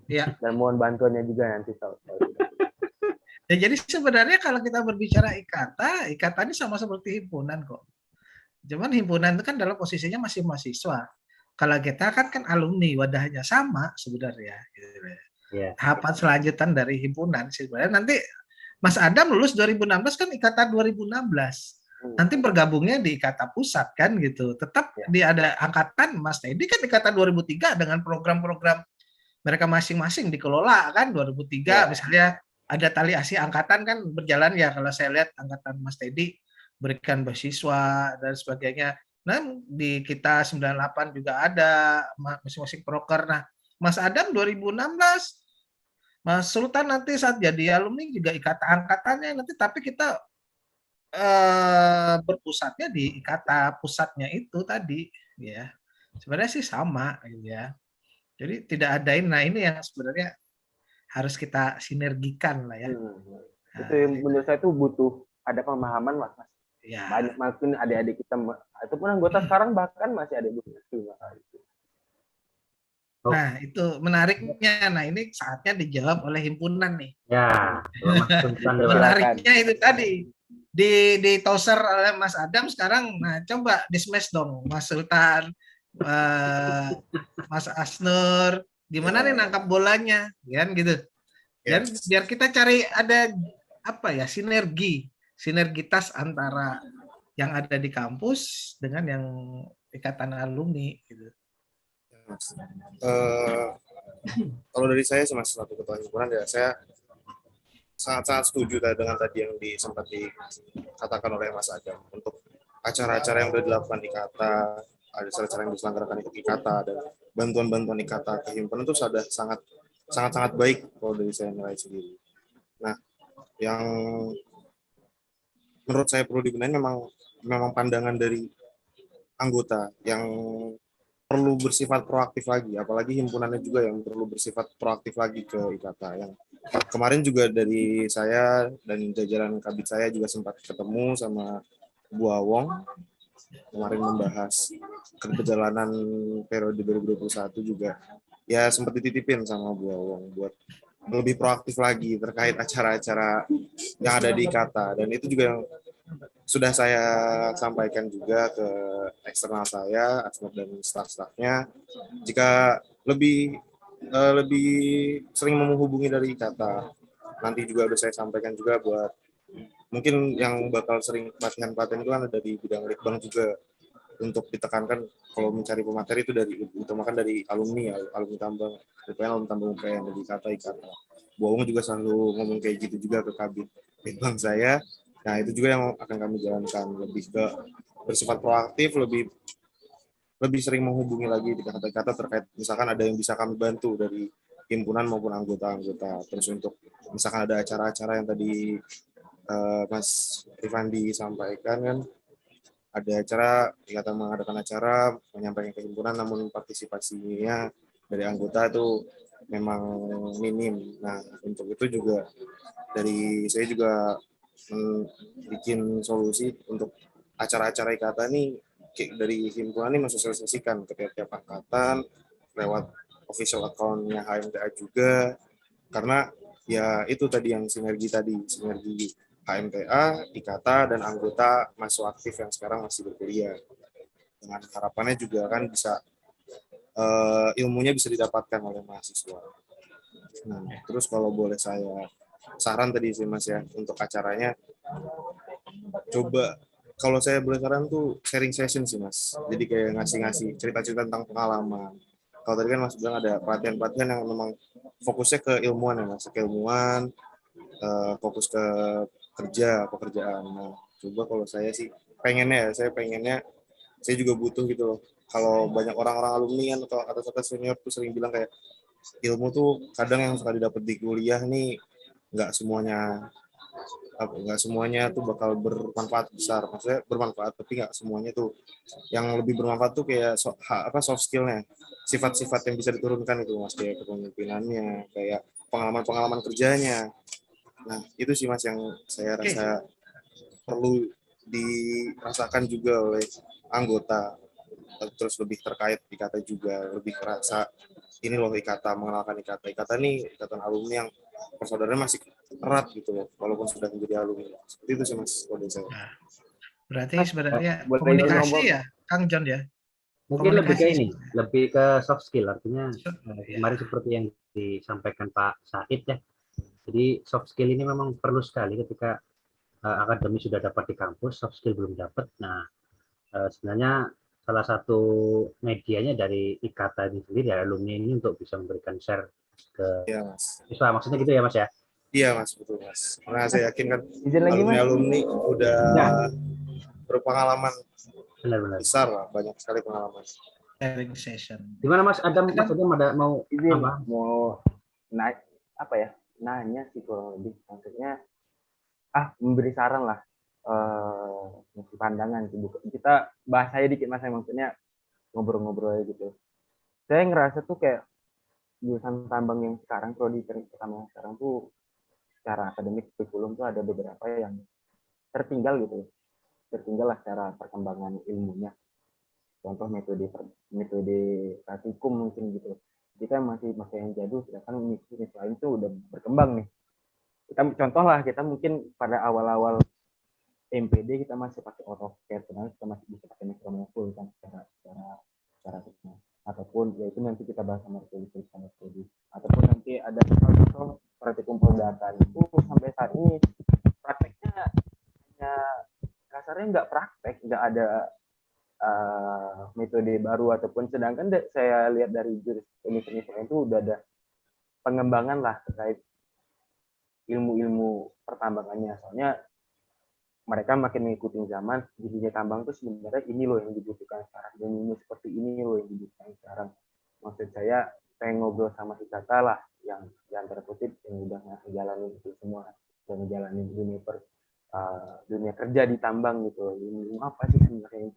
Ya. Dan mohon bantuannya juga nanti. Ya, jadi sebenarnya kalau kita berbicara ikatannya sama seperti himpunan kok. Cuman himpunan itu kan dalam posisinya masih mahasiswa. Kalau kita kan alumni, wadahnya sama sebenarnya. Tahapan selanjutan dari himpunan sebenarnya nanti Mas Adam lulus 2016 kan ikatan 2016. Nanti bergabungnya di ikatan pusat kan gitu. Tetap ada angkatan Mas Teddy kan ikatan 2003 dengan program-program mereka masing-masing dikelola kan 2003 misalnya ada tali asih angkatan kan berjalan ya, kalau saya lihat angkatan Mas Teddy berikan beasiswa dan sebagainya. Nah, di kita 98 juga ada masing-masing proker. Nah, Mas Adam 2016, Mas Sultan nanti saat jadi alumni juga ikatan angkatannya nanti, tapi kita berpusatnya di ikatan pusatnya itu tadi ya. Sebenarnya sih sama gitu ya. Jadi tidak ada ini yang sebenarnya harus kita sinergikan lah ya. Itu yang menurut saya itu butuh ada pemahaman mas. Ya. Banyak mungkin adik-adik kita ataupun anggota sekarang bahkan masih ada yang belum ngerti. Nah, itu menariknya. Nah, ini saatnya dijawab oleh himpunan nih. Ya, kalau Mas Sultan coba. Menariknya itu tadi di toser oleh Mas Adam sekarang. Nah, coba dismiss dong Mas Sultan, Mas Asnur, gimana nih nangkap bolanya, kan gitu. Biar kita cari ada apa ya, sinergitas antara yang ada di kampus dengan yang ikatan alumni gitu. Kalau dari saya sih Mas, selaku ketua himpunan ya, saya sangat setuju dengan tadi yang sempat dikatakan oleh Mas Adam untuk acara-acara yang sudah dilakukan IKATA, ada acara-acara yang diselenggarakan IKATA dan bantuan-bantuan IKATA ke himpunan itu sudah sangat baik kalau dari saya nilai sendiri. Nah, yang menurut saya perlu dibenahi memang pandangan dari anggota yang perlu bersifat proaktif lagi, apalagi himpunannya juga yang perlu bersifat proaktif lagi ke IKATA. Yang kemarin juga dari saya dan jajaran kabit saya juga sempat ketemu sama Bu Awong, kemarin membahas perjalanan periode 2021 juga. Ya sempat dititipin sama Bu Awong buat lebih proaktif lagi terkait acara-acara yang ada di IKATA, dan itu juga yang sudah saya sampaikan juga ke eksternal saya, Asnur dan staf-stafnya, jika lebih sering menghubungi dari IKATA. Nanti juga udah saya sampaikan juga buat mungkin yang bakal sering pelatihan-pelatihan itu kan ada di bidang litbang juga, untuk ditekankan kalau mencari pemateri itu utamakan dari alumni tambang UPN, alumni tambang UPN dari IKATA. Bu Awong juga selalu ngomong kayak gitu juga ke kabit litbang saya. Nah, itu juga yang akan kami jalankan, lebih ke bersifat proaktif, lebih sering menghubungi lagi di IKATA terkait misalkan ada yang bisa kami bantu dari himpunan maupun anggota-anggota. Terus untuk misalkan ada acara-acara yang tadi Mas Rifandi sampaikan kan, ada acara, IKATA mengadakan acara menyampaikan ke himpunan, namun partisipasinya dari anggota itu memang minim. Nah, untuk itu juga dari saya juga bikin solusi untuk acara-acara IKATA nih dari himpunan ini mensosialisasikan ke tiap angkatan lewat official account-nya HMTA juga, karena ya itu tadi yang sinergi HMTA, IKATA, dan anggota masuk aktif yang sekarang masih berkuliah, dengan harapannya juga kan bisa ilmunya bisa didapatkan oleh mahasiswa. Nah, terus kalau boleh saya saran tadi sih Mas ya, untuk acaranya coba kalau saya boleh saran tuh sharing session sih Mas. Jadi kayak ngasih cerita-cerita tentang pengalaman. Kalau tadi kan Mas bilang ada pelatihan-pelatihan yang memang fokusnya ke ilmuwan ya Mas, keilmuan, fokus ke pekerjaan. Nah, coba kalau saya sih pengennya saya juga butuh gitu loh. Kalau banyak orang-orang alumni kan atau atas senior tuh sering bilang kayak ilmu tuh kadang yang suka didapat di kuliah nih nggak semuanya tuh bakal bermanfaat besar. Maksudnya bermanfaat, tapi nggak semuanya tuh. Yang lebih bermanfaat tuh kayak soft skillnya, sifat-sifat yang bisa diturunkan itu Mas, kayak kepemimpinannya, kayak pengalaman kerjanya. Nah, itu sih Mas yang saya rasa perlu dirasakan juga oleh anggota. Terus lebih terkait IKATA juga, lebih kerasa ini loh IKATA, mengenalkan IKATA nih, ikatan alumni yang persaudaraan masih erat gitu loh, walaupun sudah menjadi alumni. Seperti itu sih Mas, kode saya. Nah, berarti sebenarnya boleh komunikasi ngomong? ya, Kang John ya. Mungkin lebih ke ini, Komunikasi. lebih ke soft skill, artinya Ya. kemarin seperti yang disampaikan Pak Said ya. Jadi soft skill ini memang perlu sekali ketika akademi sudah dapat di kampus, soft skill belum dapat. Nah, sebenarnya salah satu medianya dari IKATA ini sendiri ya, alumni ini, untuk bisa memberikan share ke Iya Mas. siswa. Maksudnya gitu ya Mas ya? Iya Mas, betul Mas. Karena saya yakin kan Izin lagi Mas. alumni udah Ya, berpengalaman benar-benar. besar lah, banyak sekali pengalaman. Sharing session. Gimana Mas Adam? Mas Adam ada mau Izin apa? mau nanya sih kurang lebih, maksudnya memberi saran lah, ngasih pandangan gitu. Kita bahas aja dikit Mas, maksudnya ngobrol-ngobrol aja gitu. Saya ngerasa tuh kayak jurusan tambang yang sekarang, prodi tambang sekarang tuh secara akademik kurikulum tuh ada beberapa yang tertinggal gitu, tertinggal lah secara perkembangan ilmunya. Contoh metode praktikum mungkin gitu. Kita masih pakai yang jadul, sedangkan unit lain tuh udah berkembang nih. Kita contoh lah, kita mungkin pada awal-awal MPD kita masih pakai AutoCAD, sebenarnya kita masih bisa pakai Micromould kan secara ataupun yaitu nanti kita bahas sama studi ataupun nanti ada contoh praktikum perdata itu sampai saat ini prakteknya hanya kasarnya nggak praktek, nggak ada metode baru ataupun, sedangkan saya lihat dari jenis-jenis itu udah ada pengembangan lah terkait ilmu-ilmu pertambangannya. Soalnya mereka makin mengikuti zaman, di dunia tambang tuh sebenarnya ini loh yang dibutuhkan sekarang, dan ini seperti ini loh yang dibutuhkan sekarang. Maksud saya pengen ngobrol sama Ikata lah, yang antara kutip yang udah ngejalanin itu semua, dan ngejalanin dunia kerja di tambang gitu. Ilmu apa sih sebenarnya yang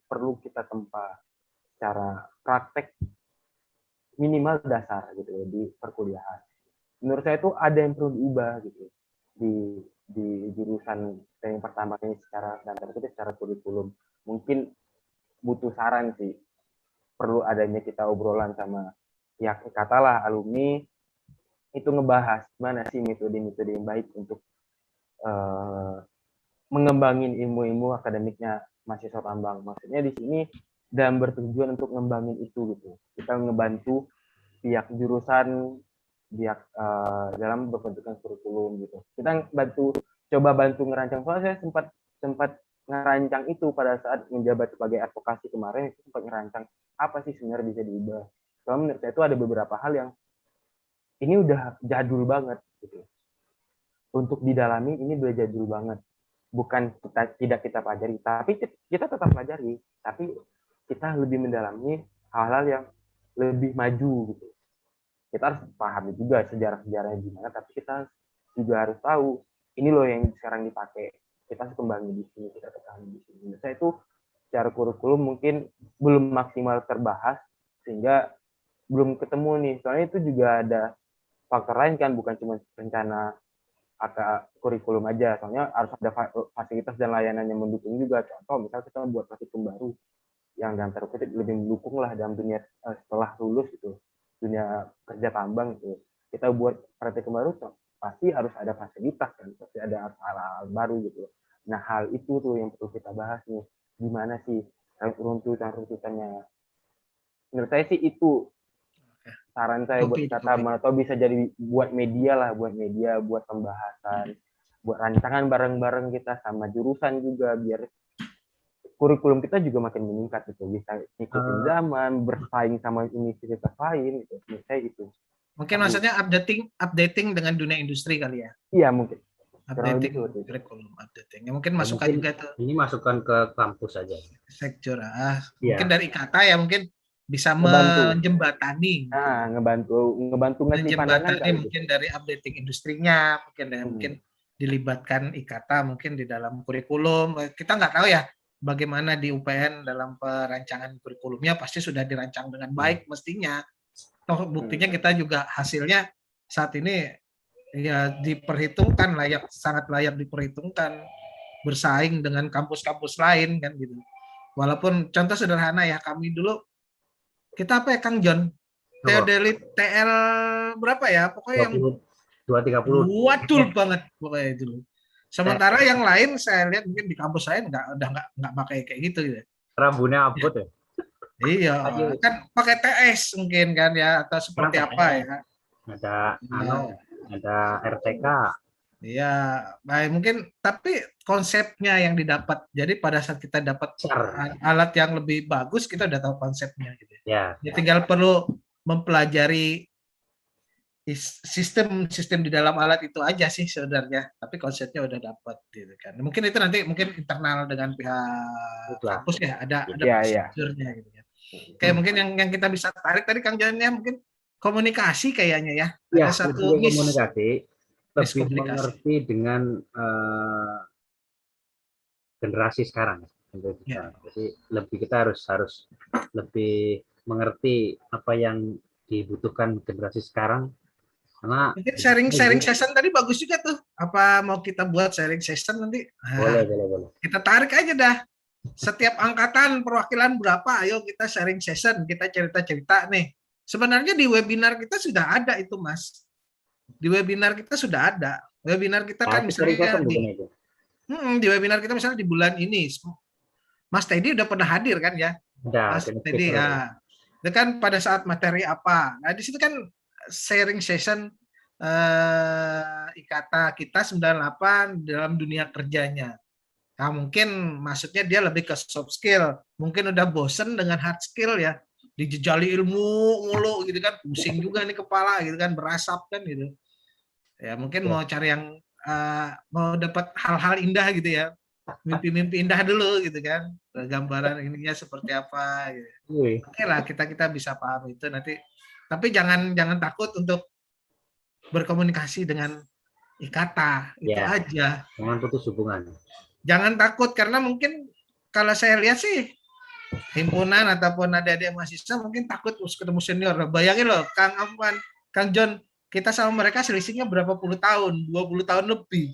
perlu kita tempa secara praktek minimal dasar gitu ya di perkuliahan. Menurut saya itu ada yang perlu diubah gitu di jurusan yang pertama ini secara kurikulum. Mungkin butuh saran sih, perlu adanya kita obrolan sama pihak katalah alumni itu ngebahas mana sih metode-metode yang baik untuk mengembangin ilmu-ilmu akademiknya mahasiswa tambang. Maksudnya di sini dan bertujuan untuk ngembangin itu gitu. Kita ngebantu pihak jurusan, pihak dalam berbentukan kurikulum gitu. Kita coba bantu ngerancang. Soalnya saya sempat ngerancang itu pada saat menjabat sebagai advokasi kemarin, itu sempat ngerancang apa sih sebenarnya bisa diubah. Soalnya menurut saya itu ada beberapa hal yang ini udah jadul banget gitu. Untuk didalami ini udah jadul banget. Bukan tidak kita pelajari, tapi kita tetap pelajari, tapi kita lebih mendalami hal-hal yang lebih maju gitu. Kita harus pahami juga sejarah-sejarahnya gimana, tapi kita juga harus tahu ini loh yang sekarang dipakai, kita harus kembali di sini, kita tekani di sini. Menurut saya itu secara kurikulum mungkin belum maksimal terbahas, sehingga belum ketemu nih. Soalnya itu juga ada faktor lain kan, bukan cuma rencana kurikulum aja. Soalnya harus ada fasilitas dan layanan yang mendukung juga. Contoh, misalnya kita buat praktikum baru yang dalam tanda kutip lebih mendukung lah dalam dunia setelah lulus itu, dunia kerja tambang itu. Kita buat praktikum baru pasti harus ada fasilitas kan, pasti ada hal-hal baru gitu. Nah, hal itu tuh yang perlu kita bahas nih. Gimana sih runtutannya? Menurut saya sih itu saran saya buat kata, atau bisa jadi buat media lah, buat pembahasan, buat rancangan bareng-bareng kita sama jurusan juga, biar kurikulum kita juga makin meningkat gitu, bisa ikutin zaman, bersaing sama universitas lain gitu. Menurut saya itu. Mungkin maksudnya updating dengan dunia industri kali ya? Iya mungkin. Updating kurikulum, updating. Ya, mungkin masukan juga tuh. Ini masukan ke kampus aja. Sektor mungkin dari Ikata ya, mungkin bisa menjembatani. Ngebantu ngasih pandangan kali. Mungkin dari updating industrinya, mungkin dilibatkan Ikata mungkin di dalam kurikulum. Kita nggak tahu ya bagaimana di UPN dalam perancangan kurikulumnya, pasti sudah dirancang dengan baik mestinya. Toh buktinya kita juga hasilnya saat ini ya diperhitungkan, sangat layak diperhitungkan, bersaing dengan kampus-kampus lain kan gitu. Walaupun contoh sederhana ya, kami dulu kita apa ya Kang John? TL berapa ya? Pokoknya 230. Waduh banget pokoknya itu. Sementara yang lain saya lihat mungkin di kampus saya nggak pakai kayak gitu ya. Rambutnya abot ya. Iya, kan pakai TS mungkin kan ya, atau seperti apa ya. Ada RTK. Iya, baik mungkin, tapi konsepnya yang didapat. Jadi pada saat kita dapat alat yang lebih bagus, kita udah tahu konsepnya gitu. Ya. Tinggal perlu mempelajari sistem di dalam alat itu aja sih sebenarnya, tapi konsepnya udah dapat gitu kan. Mungkin itu nanti internal dengan pihak kampus ya, ada prosedurnya gitu kan. Kayak mungkin yang kita bisa tarik tadi Kang Jannya mungkin komunikasi kayaknya ya. Ada satu komunikasi lebih mengerti dengan generasi sekarang. Jadi kita harus lebih mengerti apa yang dibutuhkan generasi sekarang Karena Mungkin sharing session tadi bagus juga tuh. Apa mau kita buat sharing session nanti? boleh, Nah, boleh. kita tarik aja dah. Setiap angkatan perwakilan berapa, ayo kita sharing session, kita cerita-cerita nih. Sebenarnya di webinar kita sudah ada itu, Mas. Di webinar kita sudah ada. Webinar kita kan Itu sharing misalnya session bukan itu? di webinar kita misalnya di bulan ini, Mas Teddy udah pernah hadir kan ya? Udah, Mas kena Teddy speaker. ya. Itu kan pada saat materi apa. Nah, di situ kan sharing session IKTA kita 98 dalam dunia kerjanya. Nah, mungkin maksudnya dia lebih ke soft skill. Mungkin udah bosen dengan hard skill ya. Dijejali ilmu mulu gitu kan. Pusing juga nih kepala gitu kan. Berasap kan gitu. Ya mungkin mau cari yang mau dapat hal-hal indah gitu ya. Mimpi-mimpi indah dulu gitu kan. Gambaran ininya seperti apa gitu. Wih, Oke lah kita bisa paham itu nanti. Tapi jangan takut untuk berkomunikasi dengan IKTA. Itu ya, aja. jangan putus hubungan. Jangan takut karena mungkin kalau saya lihat sih himpunan ataupun adik-adik mahasiswa mungkin takut ketemu senior. Bayangin loh, Kang Afwan, Kang John, kita sama mereka selisihnya berapa puluh tahun, 20 tahun lebih.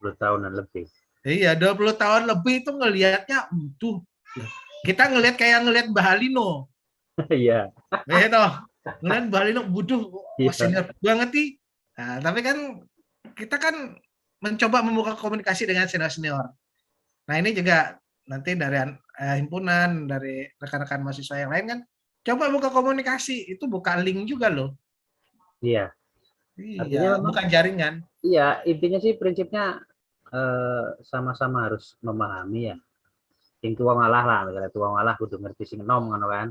20 tahunan lebih. Iya, 20 tahun lebih itu ngelihatnya tuh. Kita ngelihat kayak ngelihat Mbah Halino. Iya. Gitu. Ngelihat Mbah Halino, buduh, Iya. senior banget nih. Nah, tapi kan kita kan mencoba membuka komunikasi dengan senior-senior. Nah, ini juga nanti dari himpunan, dari rekan-rekan mahasiswa yang lain kan, coba buka komunikasi, itu buka link juga loh. Iya. Artinya Iya, memang, bukan jaringan. iya, intinya sih prinsipnya sama-sama harus memahami ya. Sing tua ngalah lah, misalnya tua ngalah kudu ngerti sing enom ngono kan.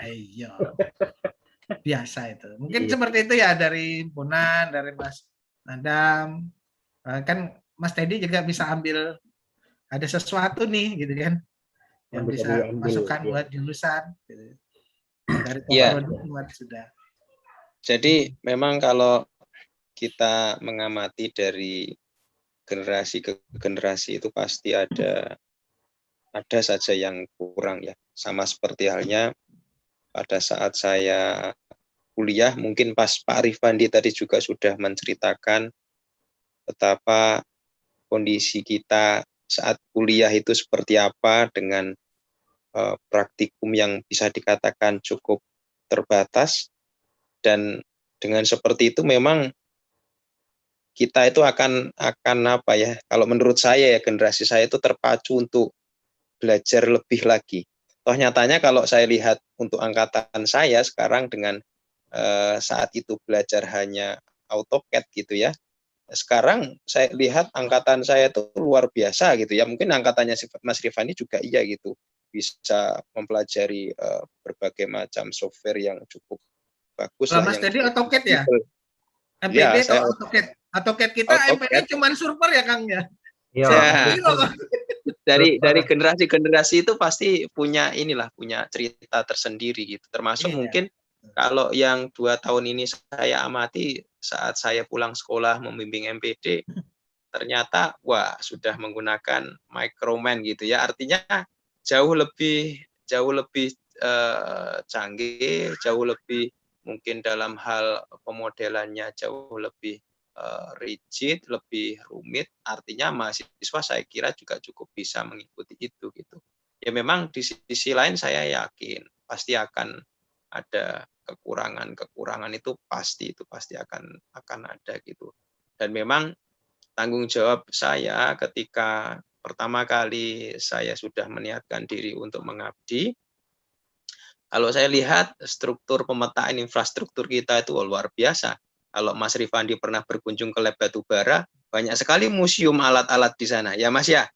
Iya, biasa itu. Mungkin Iya. seperti itu ya dari himpunan, dari Mas Adam. Kan Mas Teddy juga bisa ambil ada sesuatu nih gitu kan yang Yang bisa bisa diambil, masukkan iya. buat jurusan gitu. Dari Iya. prodi sudah. Jadi memang kalau kita mengamati dari generasi ke generasi itu pasti ada saja yang kurang ya. Sama seperti halnya pada saat saya kuliah, mungkin pas Pak Arifandi tadi juga sudah menceritakan betapa kondisi kita saat kuliah itu seperti apa dengan praktikum yang bisa dikatakan cukup terbatas, dan dengan seperti itu memang kita itu akan apa ya, kalau menurut saya ya, generasi saya itu terpacu untuk belajar lebih lagi. Toh nyatanya kalau saya lihat untuk angkatan saya sekarang dengan saat itu belajar hanya AutoCAD gitu ya. Sekarang saya lihat angkatan saya itu luar biasa gitu ya. Mungkin angkatannya Mas Rifani juga iya gitu. Bisa mempelajari berbagai macam software yang cukup bagus Kalau lah, Mas yang Teddy cukup AutoCAD ya? fleksibel. MPD Ya, atau saya AutoCAD? AutoCAD kita AutoCAD. MPD cuma server ya Kang ya? Iya. Ya, dari generasi-generasi itu pasti punya punya cerita tersendiri gitu. Termasuk Iya. mungkin kalau yang 2 tahun ini saya amati saat saya pulang sekolah membimbing MPD, ternyata wah sudah menggunakan Microman gitu ya. Artinya jauh lebih canggih, jauh lebih mungkin dalam hal pemodelannya jauh lebih rigid, lebih rumit. Artinya mahasiswa saya kira juga cukup bisa mengikuti itu gitu. Ya memang di sisi lain saya yakin pasti akan ada kekurangan itu pasti akan ada gitu. Dan memang tanggung jawab saya ketika pertama kali saya sudah meniatkan diri untuk mengabdi, kalau saya lihat struktur pemetaan infrastruktur kita itu luar biasa. Kalau Mas Rifandi pernah berkunjung ke Lab Batubara, banyak sekali museum alat-alat di sana, ya Mas ya.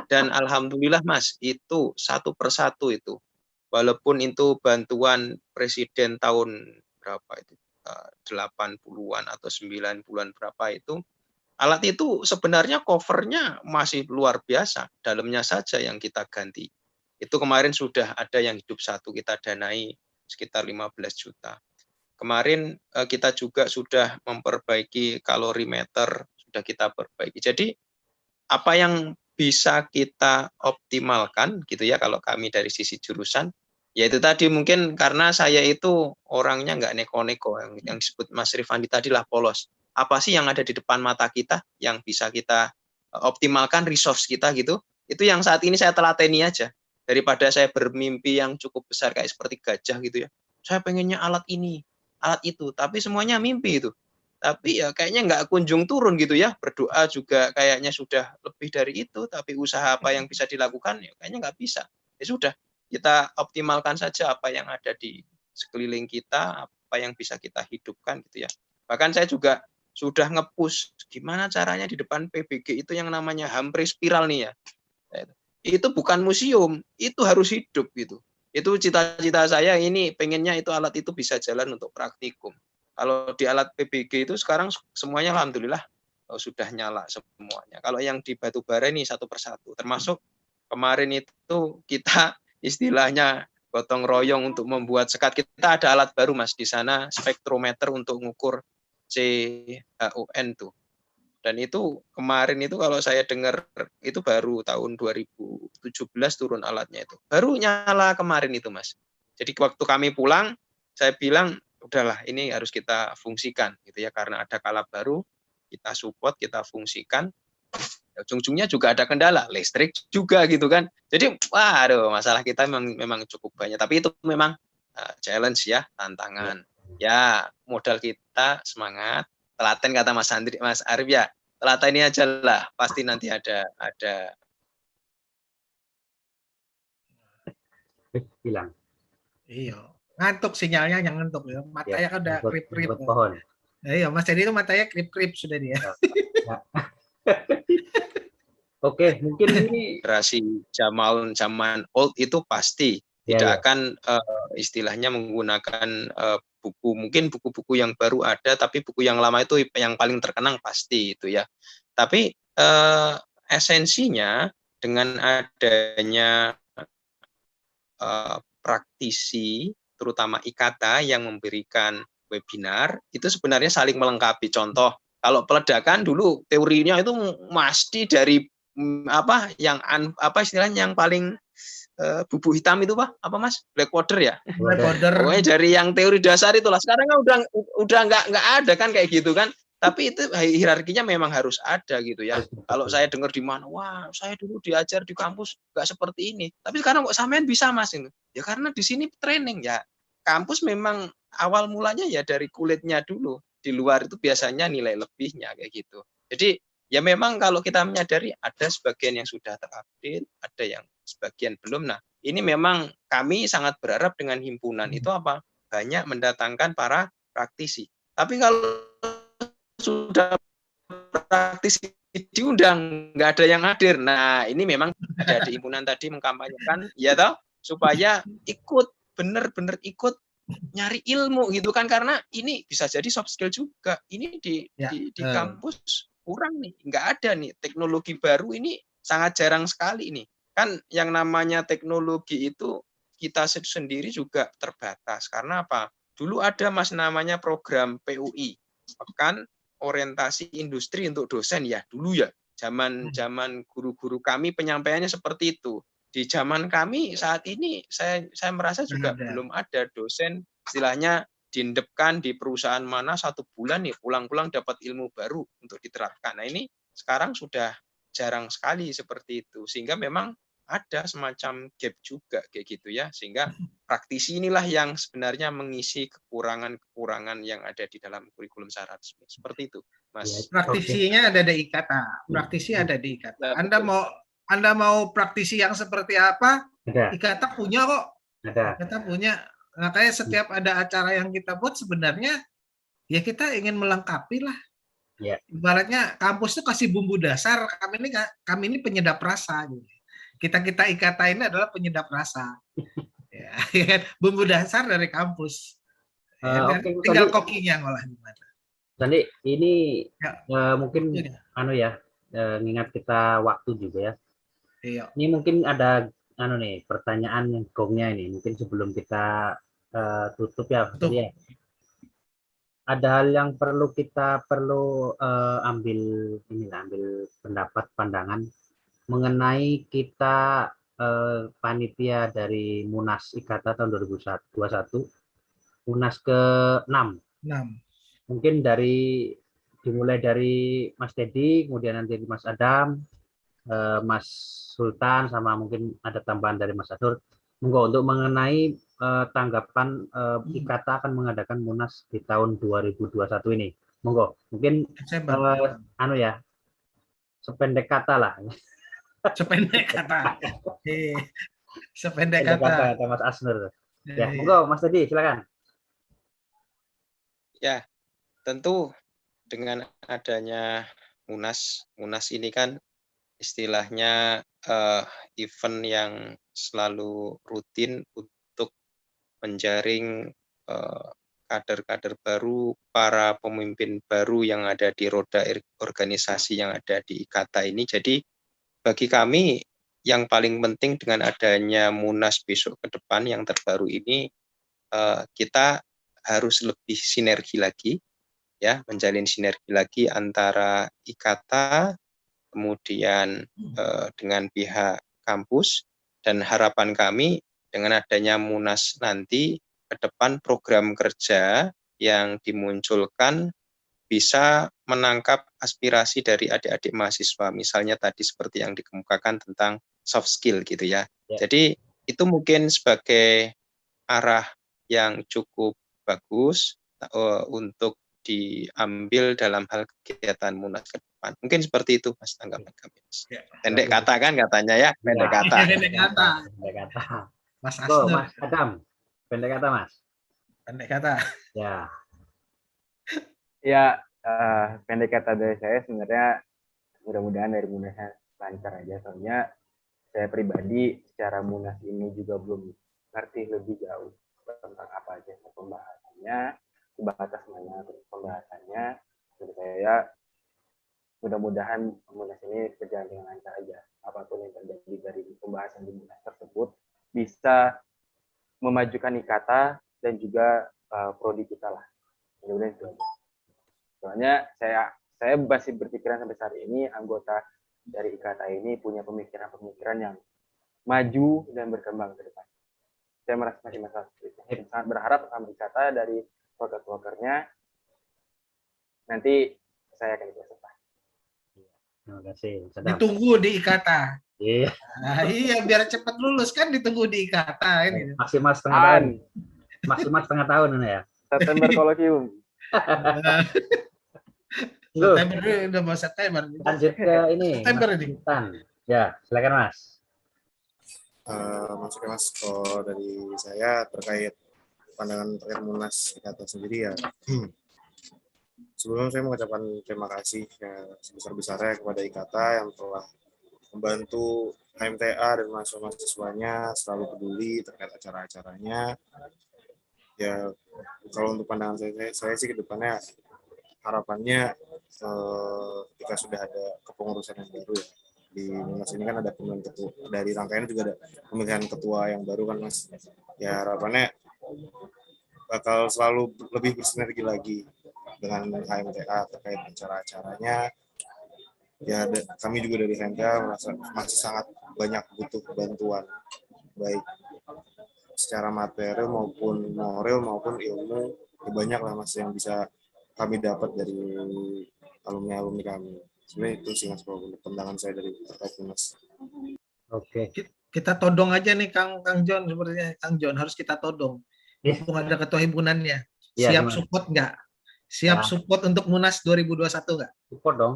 Dan alhamdulillah Mas, itu satu persatu itu. Walaupun itu bantuan Presiden tahun berapa itu, 80-an atau 90-an berapa itu, alat itu sebenarnya covernya masih luar biasa, dalamnya saja yang kita ganti. Itu kemarin sudah ada yang hidup satu kita danai sekitar 15 juta. Kemarin kita juga sudah memperbaiki kalorimeter, sudah kita perbaiki. Jadi apa yang bisa kita optimalkan gitu ya, kalau kami dari sisi jurusan Ya itu tadi mungkin karena saya itu orangnya nggak neko-neko, yang disebut Mas Rifandi tadi lah polos. Apa sih yang ada di depan mata kita yang bisa kita optimalkan resource kita gitu? Itu yang saat ini saya telateni aja. Daripada saya bermimpi yang cukup besar kayak seperti gajah gitu ya. Saya pengennya alat ini, alat itu, tapi semuanya mimpi itu. Tapi ya kayaknya nggak kunjung turun gitu ya. Berdoa juga kayaknya sudah lebih dari itu, tapi usaha apa yang bisa dilakukan ya kayaknya nggak bisa. Ya sudah, kita optimalkan saja apa yang ada di sekeliling kita, apa yang bisa kita hidupkan gitu ya. Bahkan saya juga sudah nge-push gimana caranya di depan PBG itu yang namanya Hampri Spiral nih ya. Itu bukan museum, itu harus hidup gitu. Itu cita-cita saya ini pengennya itu alat itu bisa jalan untuk praktikum. Kalau di alat PBG itu sekarang semuanya alhamdulillah sudah nyala semuanya. Kalau yang di batubara ini satu persatu, termasuk kemarin itu kita istilahnya gotong royong untuk membuat sekat. Kita ada alat baru Mas di sana, spektrometer untuk mengukur CHUN tuh. Dan itu kemarin itu kalau saya dengar itu baru tahun 2017 turun alatnya itu. Baru nyala kemarin itu Mas. Jadi waktu kami pulang, saya bilang udahlah ini harus kita fungsikan gitu ya, karena ada kalap baru, kita support, kita fungsikan. Ujung-ujungnya juga ada kendala, listrik juga gitu kan. Jadi waduh, masalah kita memang cukup banyak, tapi itu memang challenge ya, tantangan. Ya, modal kita semangat, telaten kata Mas Arif ya. Telaten ini aja lah, pasti nanti ada hilang. Iya. Ngantuk sinyalnya, yang ngantuk ya. Matanya kan udah krip-krip. Pohon. Iya, Mas Teddy itu matanya krip-krip sudah dia. Ya. Oke, mungkin ini generasi zaman old itu pasti tidak akan istilahnya menggunakan buku, mungkin buku-buku yang baru ada, tapi buku yang lama itu yang paling terkenang pasti itu ya. Tapi esensinya dengan adanya praktisi, terutama IKATA yang memberikan webinar, itu sebenarnya saling melengkapi. Contoh, kalau peledakan dulu teorinya itu mesti dari apa istilahnya yang paling bubu hitam itu apa Mas, Blackwater ya, pokoknya dari yang teori dasar itulah. Sekarang kan udah nggak ada kan kayak gitu kan, tapi itu hierarkinya memang harus ada gitu ya. Kalau saya dengar di mana, wah saya dulu diajar di kampus nggak seperti ini, tapi sekarang kok sampean bisa Mas itu ya, karena di sini training ya. Kampus memang awal mulanya ya dari kulitnya dulu, di luar itu biasanya nilai lebihnya kayak gitu. Jadi ya memang kalau kita menyadari ada sebagian yang sudah terupdate, ada yang sebagian belum. Nah, ini memang kami sangat berharap dengan himpunan itu apa? Banyak mendatangkan para praktisi. Tapi kalau sudah praktisi diundang, nggak ada yang hadir. Nah, ini memang ada di himpunan tadi mengkampanyekan, ya toh, supaya ikut, benar-benar ikut nyari ilmu gitu kan, karena ini bisa jadi soft skill juga. Ini di kampus kurang nih, nggak ada nih teknologi baru, ini sangat jarang sekali nih. Kan yang namanya teknologi itu kita sendiri juga terbatas. Karena apa? Dulu ada Mas namanya program PUI, Pekan Orientasi Industri untuk Dosen ya, dulu ya. Zaman guru-guru kami penyampaiannya seperti itu. Di zaman kami saat ini saya merasa juga belum ada dosen istilahnya diendepkan di perusahaan mana 1 bulan nih pulang-pulang dapat ilmu baru untuk diterapkan. Nah ini sekarang sudah jarang sekali seperti itu, sehingga memang ada semacam gap juga kayak gitu ya, sehingga praktisi inilah yang sebenarnya mengisi kekurangan-kekurangan yang ada di dalam kurikulum secara resmi. Seperti itu, Mas. Praktisinya ada di IKATA, praktisi ada di IKATA. Anda mau praktisi yang seperti apa? IKATA punya kok. IKATA punya. Makanya setiap ada acara yang kita buat sebenarnya ya kita ingin melengkapi lah. Ibaratnya kampus itu kasih bumbu dasar, kami ini penyedap rasa. Kita IKATA ini adalah penyedap rasa. Ya, bumbu dasar dari kampus. Tinggal kokinya ngolah gimana. Tadi ini mungkin mengingat kita waktu juga ya. Iya. Ini mungkin ada pertanyaan yang gongnya ini, mungkin sebelum kita tutup ya. Tadi ya. Ada hal yang kita perlu ambil pendapat, pandangan mengenai kita panitia dari Munas IKATA tahun 2021, Munas ke-6. 6. Mungkin dimulai dari Mas Teddy, kemudian nanti Mas Adam, Mas Sultan, sama mungkin ada tambahan dari Mas Adur. Monggo untuk mengenai tanggapan IKATA akan mengadakan Munas di tahun 2021 ini. Monggo, mungkin sependek kata lah. Sependek kata. Sependek kata Mas Asnur. Ya, monggo Mas Teddy, silakan. Ya, tentu dengan adanya Munas ini kan istilahnya event yang selalu rutin untuk menjaring kader-kader baru, para pemimpin baru yang ada di roda organisasi yang ada di IKATA ini. Jadi bagi kami yang paling penting dengan adanya Munas besok ke depan yang terbaru ini, kita harus lebih sinergi lagi, ya, menjalin sinergi lagi antara IKATA kemudian dengan pihak kampus, dan harapan kami dengan adanya Munas nanti ke depan program kerja yang dimunculkan bisa menangkap aspirasi dari adik-adik mahasiswa, misalnya tadi seperti yang dikemukakan tentang soft skill gitu ya. Jadi itu mungkin sebagai arah yang cukup bagus untuk diambil dalam hal kegiatan Munas ke depan. Mungkin seperti itu Mas tanggapan kami. Pendek kata kan katanya ya, pendek kata. Pendek kata. Mas Asnur. Mas Adam, pendek kata Mas. Pendek kata. Ya. Ya, pendek kata dari saya sebenarnya mudah-mudahan dari Munasnya lancar aja. Soalnya saya pribadi secara Munas ini juga belum ngerti lebih jauh tentang apa aja pembahasannya, sebatas mana pembahasannya. Jadi saya mudah-mudahan Munas ini berjalan dengan lancar aja. Apapun yang terjadi dari pembahasan di Munas tersebut bisa memajukan IKATA dan juga prodi kita lah. Mudah-mudahan itu aja. Soalnya saya masih berpikiran sampai saat ini anggota dari IKATA ini punya pemikiran-pemikiran yang maju dan berkembang ke depan. Saya merasa masih masalah seperti itu. Sangat berharap sama IKATA dari worker-workernya nanti saya akan ikut serta. Terima kasih. Ditunggu di IKATA. Iya. Nah, iya, biar cepat lulus kan ditunggu di IKATA ini. Maksimal setengah tahun. Maksimal setengah tahun ini ya. September kolosium. September udah mau September. Lanjut ke ini. September ini. Ya, silakan Mas. Maksudnya Mas, kalau dari saya terkait pandangan terkait Munas IKATA sendiri ya. Sebelumnya saya mengucapkan terima kasih sebesar-besarnya kepada IKATA yang telah membantu HMTA dan mahasiswa-mahasiswanya selalu peduli terkait acara-acaranya. Ya, kalau untuk pandangan saya sih ke depannya harapannya ketika sudah ada kepengurusan yang baru ya. Di Munas ini kan ada pemilihan ketua, dari rangkaian juga ada pemilihan ketua yang baru kan Mas. Ya harapannya bakal selalu lebih bersinergi lagi dengan HMTA terkait acara-acaranya. Ya kami juga dari HMTA masih sangat banyak butuh bantuan baik secara materi maupun moral maupun ilmu. Ya, banyak lah Mas yang bisa kami dapat dari alumni kami. Sebenarnya itu sih Mas pandangan saya dari terkait Mas. Oke. Kita todong aja nih Kang John, sepertinya Kang John harus kita todong. Mumpung ada ketua himpunannya. Siap support nggak? Siap support untuk Munas 2021 nggak? Support dong.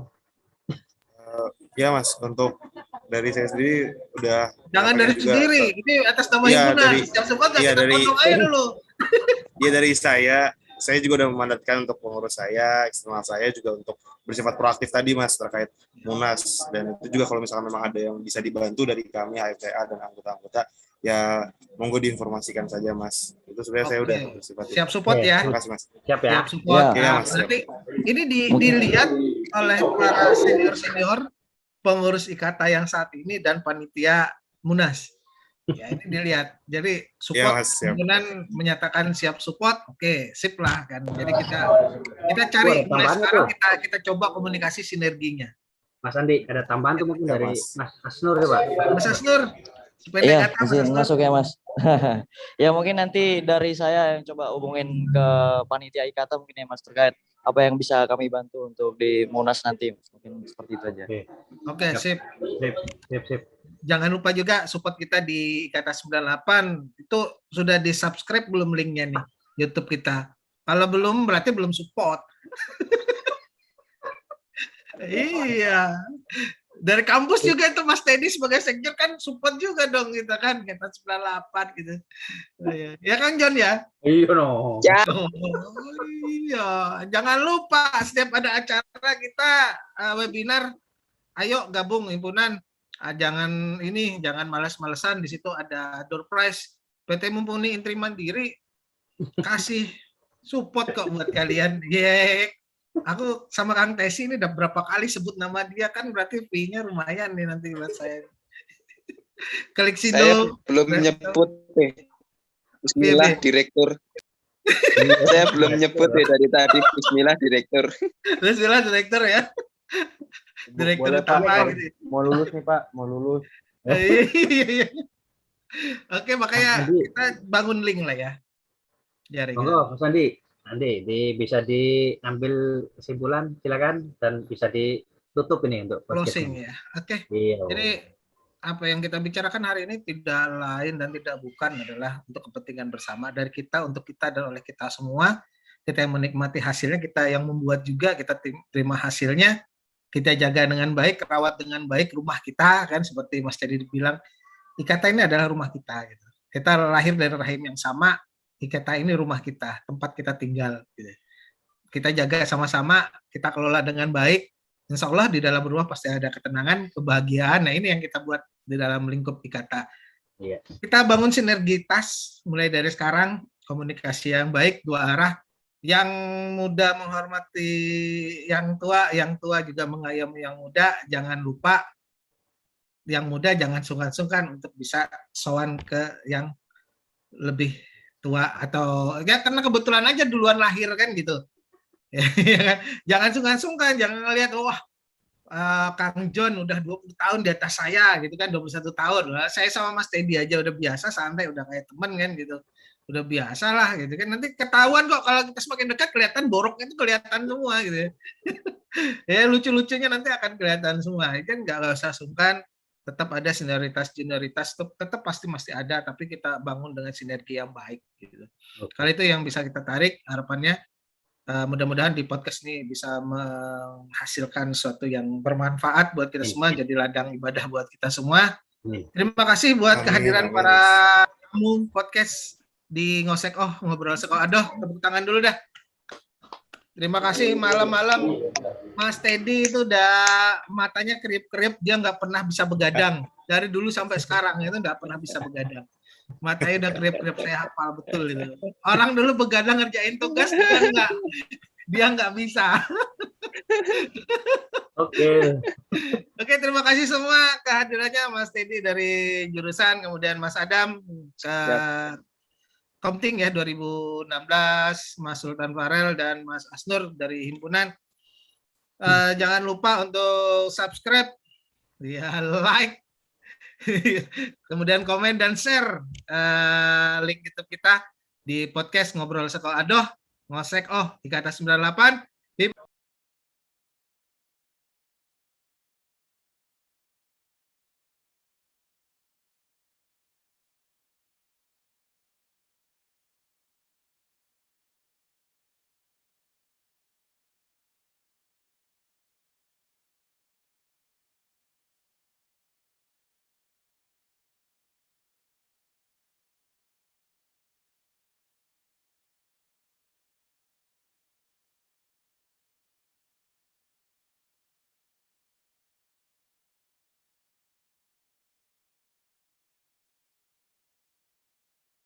Ya Mas, untuk dari saya sendiri udah. Jangan dari sendiri, ini atas nama himpunan. Siap support nggak? Kita todong aja dulu. Ya dari saya juga udah memandatkan untuk pengurus saya, eksternal saya juga untuk bersifat proaktif tadi Mas terkait Munas, dan itu juga kalau misalkan memang ada yang bisa dibantu dari kami HMTA dan anggota-anggota ya monggo diinformasikan saja Mas. Itu sebenarnya saya udah bersifat siap support ya. Terima kasih Mas. Siap ya. Siap support. Ya. Ya, Mas, nanti ini dilihat oleh para senior pengurus IKATA yang saat ini dan panitia Munas. Ya ini dilihat. Jadi support himpunan menyatakan siap support, oke, sip lah kan. Jadi kita cari mulai sekarang kita coba komunikasi sinerginya. Mas Andi, ada tambahan tuh mungkin dari Mas Asnur ya Pak. Mas Asnur, Sependek Iya, kata Mas izin Asnur. masuk ya Mas. Ya mungkin nanti dari saya yang coba hubungin ke panitia IKATA mungkin ya Mas terkait apa yang bisa kami bantu untuk di Munas nanti. Mungkin seperti itu aja. Oke, Oke, sip. sip. Jangan lupa juga support kita di IKATA 98. Itu sudah di-subscribe belum linknya nih YouTube kita? Kalau belum berarti belum support. Iya. Dari kampus juga itu Mas Teddy sebagai sekjen kan support juga dong kita kan kita 98 gitu. Oh, iya. Ya kan John ya? Iya no. Oh, iya. Jangan lupa setiap ada acara kita webinar, ayo gabung himpunan. Jangan malas-malesan, di situ ada door prize. PT Mumpuni Intri Mandiri kasih support kok buat kalian. Yeay. Aku sama Kang Tesi ini udah berapa kali sebut nama dia kan berarti fee-nya lumayan nih nanti buat saya. Klik Saya Sido. belum nyebut nih. Bismillah, Iya, Direktur. Saya belum nyebut nih dari tadi. Bismillah, Direktur. Bismillah direktur ya. Direktur Boleh Pak, utama gitu. mau lulus nih Pak, mau lulus. Iya. Oke, makanya Nanti kita bangun link lah ya. Monggo Mas Andi, bisa diambil kesimpulan silakan dan bisa ditutup ini untuk podcast Closing ini. ya. Oke. Iya. Jadi apa yang kita bicarakan hari ini tidak lain dan tidak bukan adalah untuk kepentingan bersama dari kita, untuk kita dan oleh kita semua. Kita yang menikmati hasilnya, kita yang membuat juga, kita terima hasilnya, kita jaga dengan baik, rawat dengan baik rumah kita kan seperti Mas Teddy bilang, IKATA ini adalah rumah kita gitu. Kita lahir dari rahim yang sama, IKATA ini rumah kita, tempat kita tinggal gitu. Kita jaga sama-sama, kita kelola dengan baik. Insya Allah di dalam rumah pasti ada ketenangan, kebahagiaan. Nah ini yang kita buat di dalam lingkup IKATA. Iya. Kita bangun sinergitas mulai dari sekarang, komunikasi yang baik dua arah. Yang muda menghormati yang tua juga mengayomi yang muda. Jangan lupa yang muda jangan sungkan-sungkan untuk bisa sowan ke yang lebih tua atau ya karena kebetulan aja duluan lahir kan gitu. Jangan sungkan-sungkan, jangan ngelihat wah Kang John udah 20 tahun di atas saya gitu kan, 21 tahun. Saya sama Mas Teddy aja udah biasa, santai, udah kayak temen kan gitu. Udah biasa lah gitu kan. Nanti ketahuan kok kalau kita semakin dekat kelihatan boroknya itu kelihatan semua gitu. Ya lucu-lucunya nanti akan kelihatan semua. Kan nggak usah sungkan, tetap ada senioritas tetap pasti ada, tapi kita bangun dengan sinergi yang baik gitu. Kalau itu yang bisa kita tarik harapannya. Mudah-mudahan di podcast ini bisa menghasilkan sesuatu yang bermanfaat buat kita semua, jadi ladang ibadah buat kita semua. Terima kasih buat kehadiran para tamu podcast di Ngosek Ngobrol Sekolah Adoh. Tepuk tangan dulu dah. Terima kasih malam-malam Mas Teddy itu udah matanya kerip-kerip, dia nggak pernah bisa begadang. Dari dulu sampai sekarang itu nggak pernah bisa begadang. Matanya udah kerip-kerip, saya hafal betul itu. Orang dulu begadang ngerjain tugas dia nggak bisa. Oke. Oke, terima kasih semua kehadirannya Mas Teddy dari jurusan, kemudian Mas Adam ke Komting ya 2016, Mas Sultan Farel dan Mas Asnur dari himpunan. Jangan lupa untuk subscribe, ya like, kemudian komen dan share link YouTube kita di podcast Ngobrol Sekolah Adoh, Ngosek IKATA 98.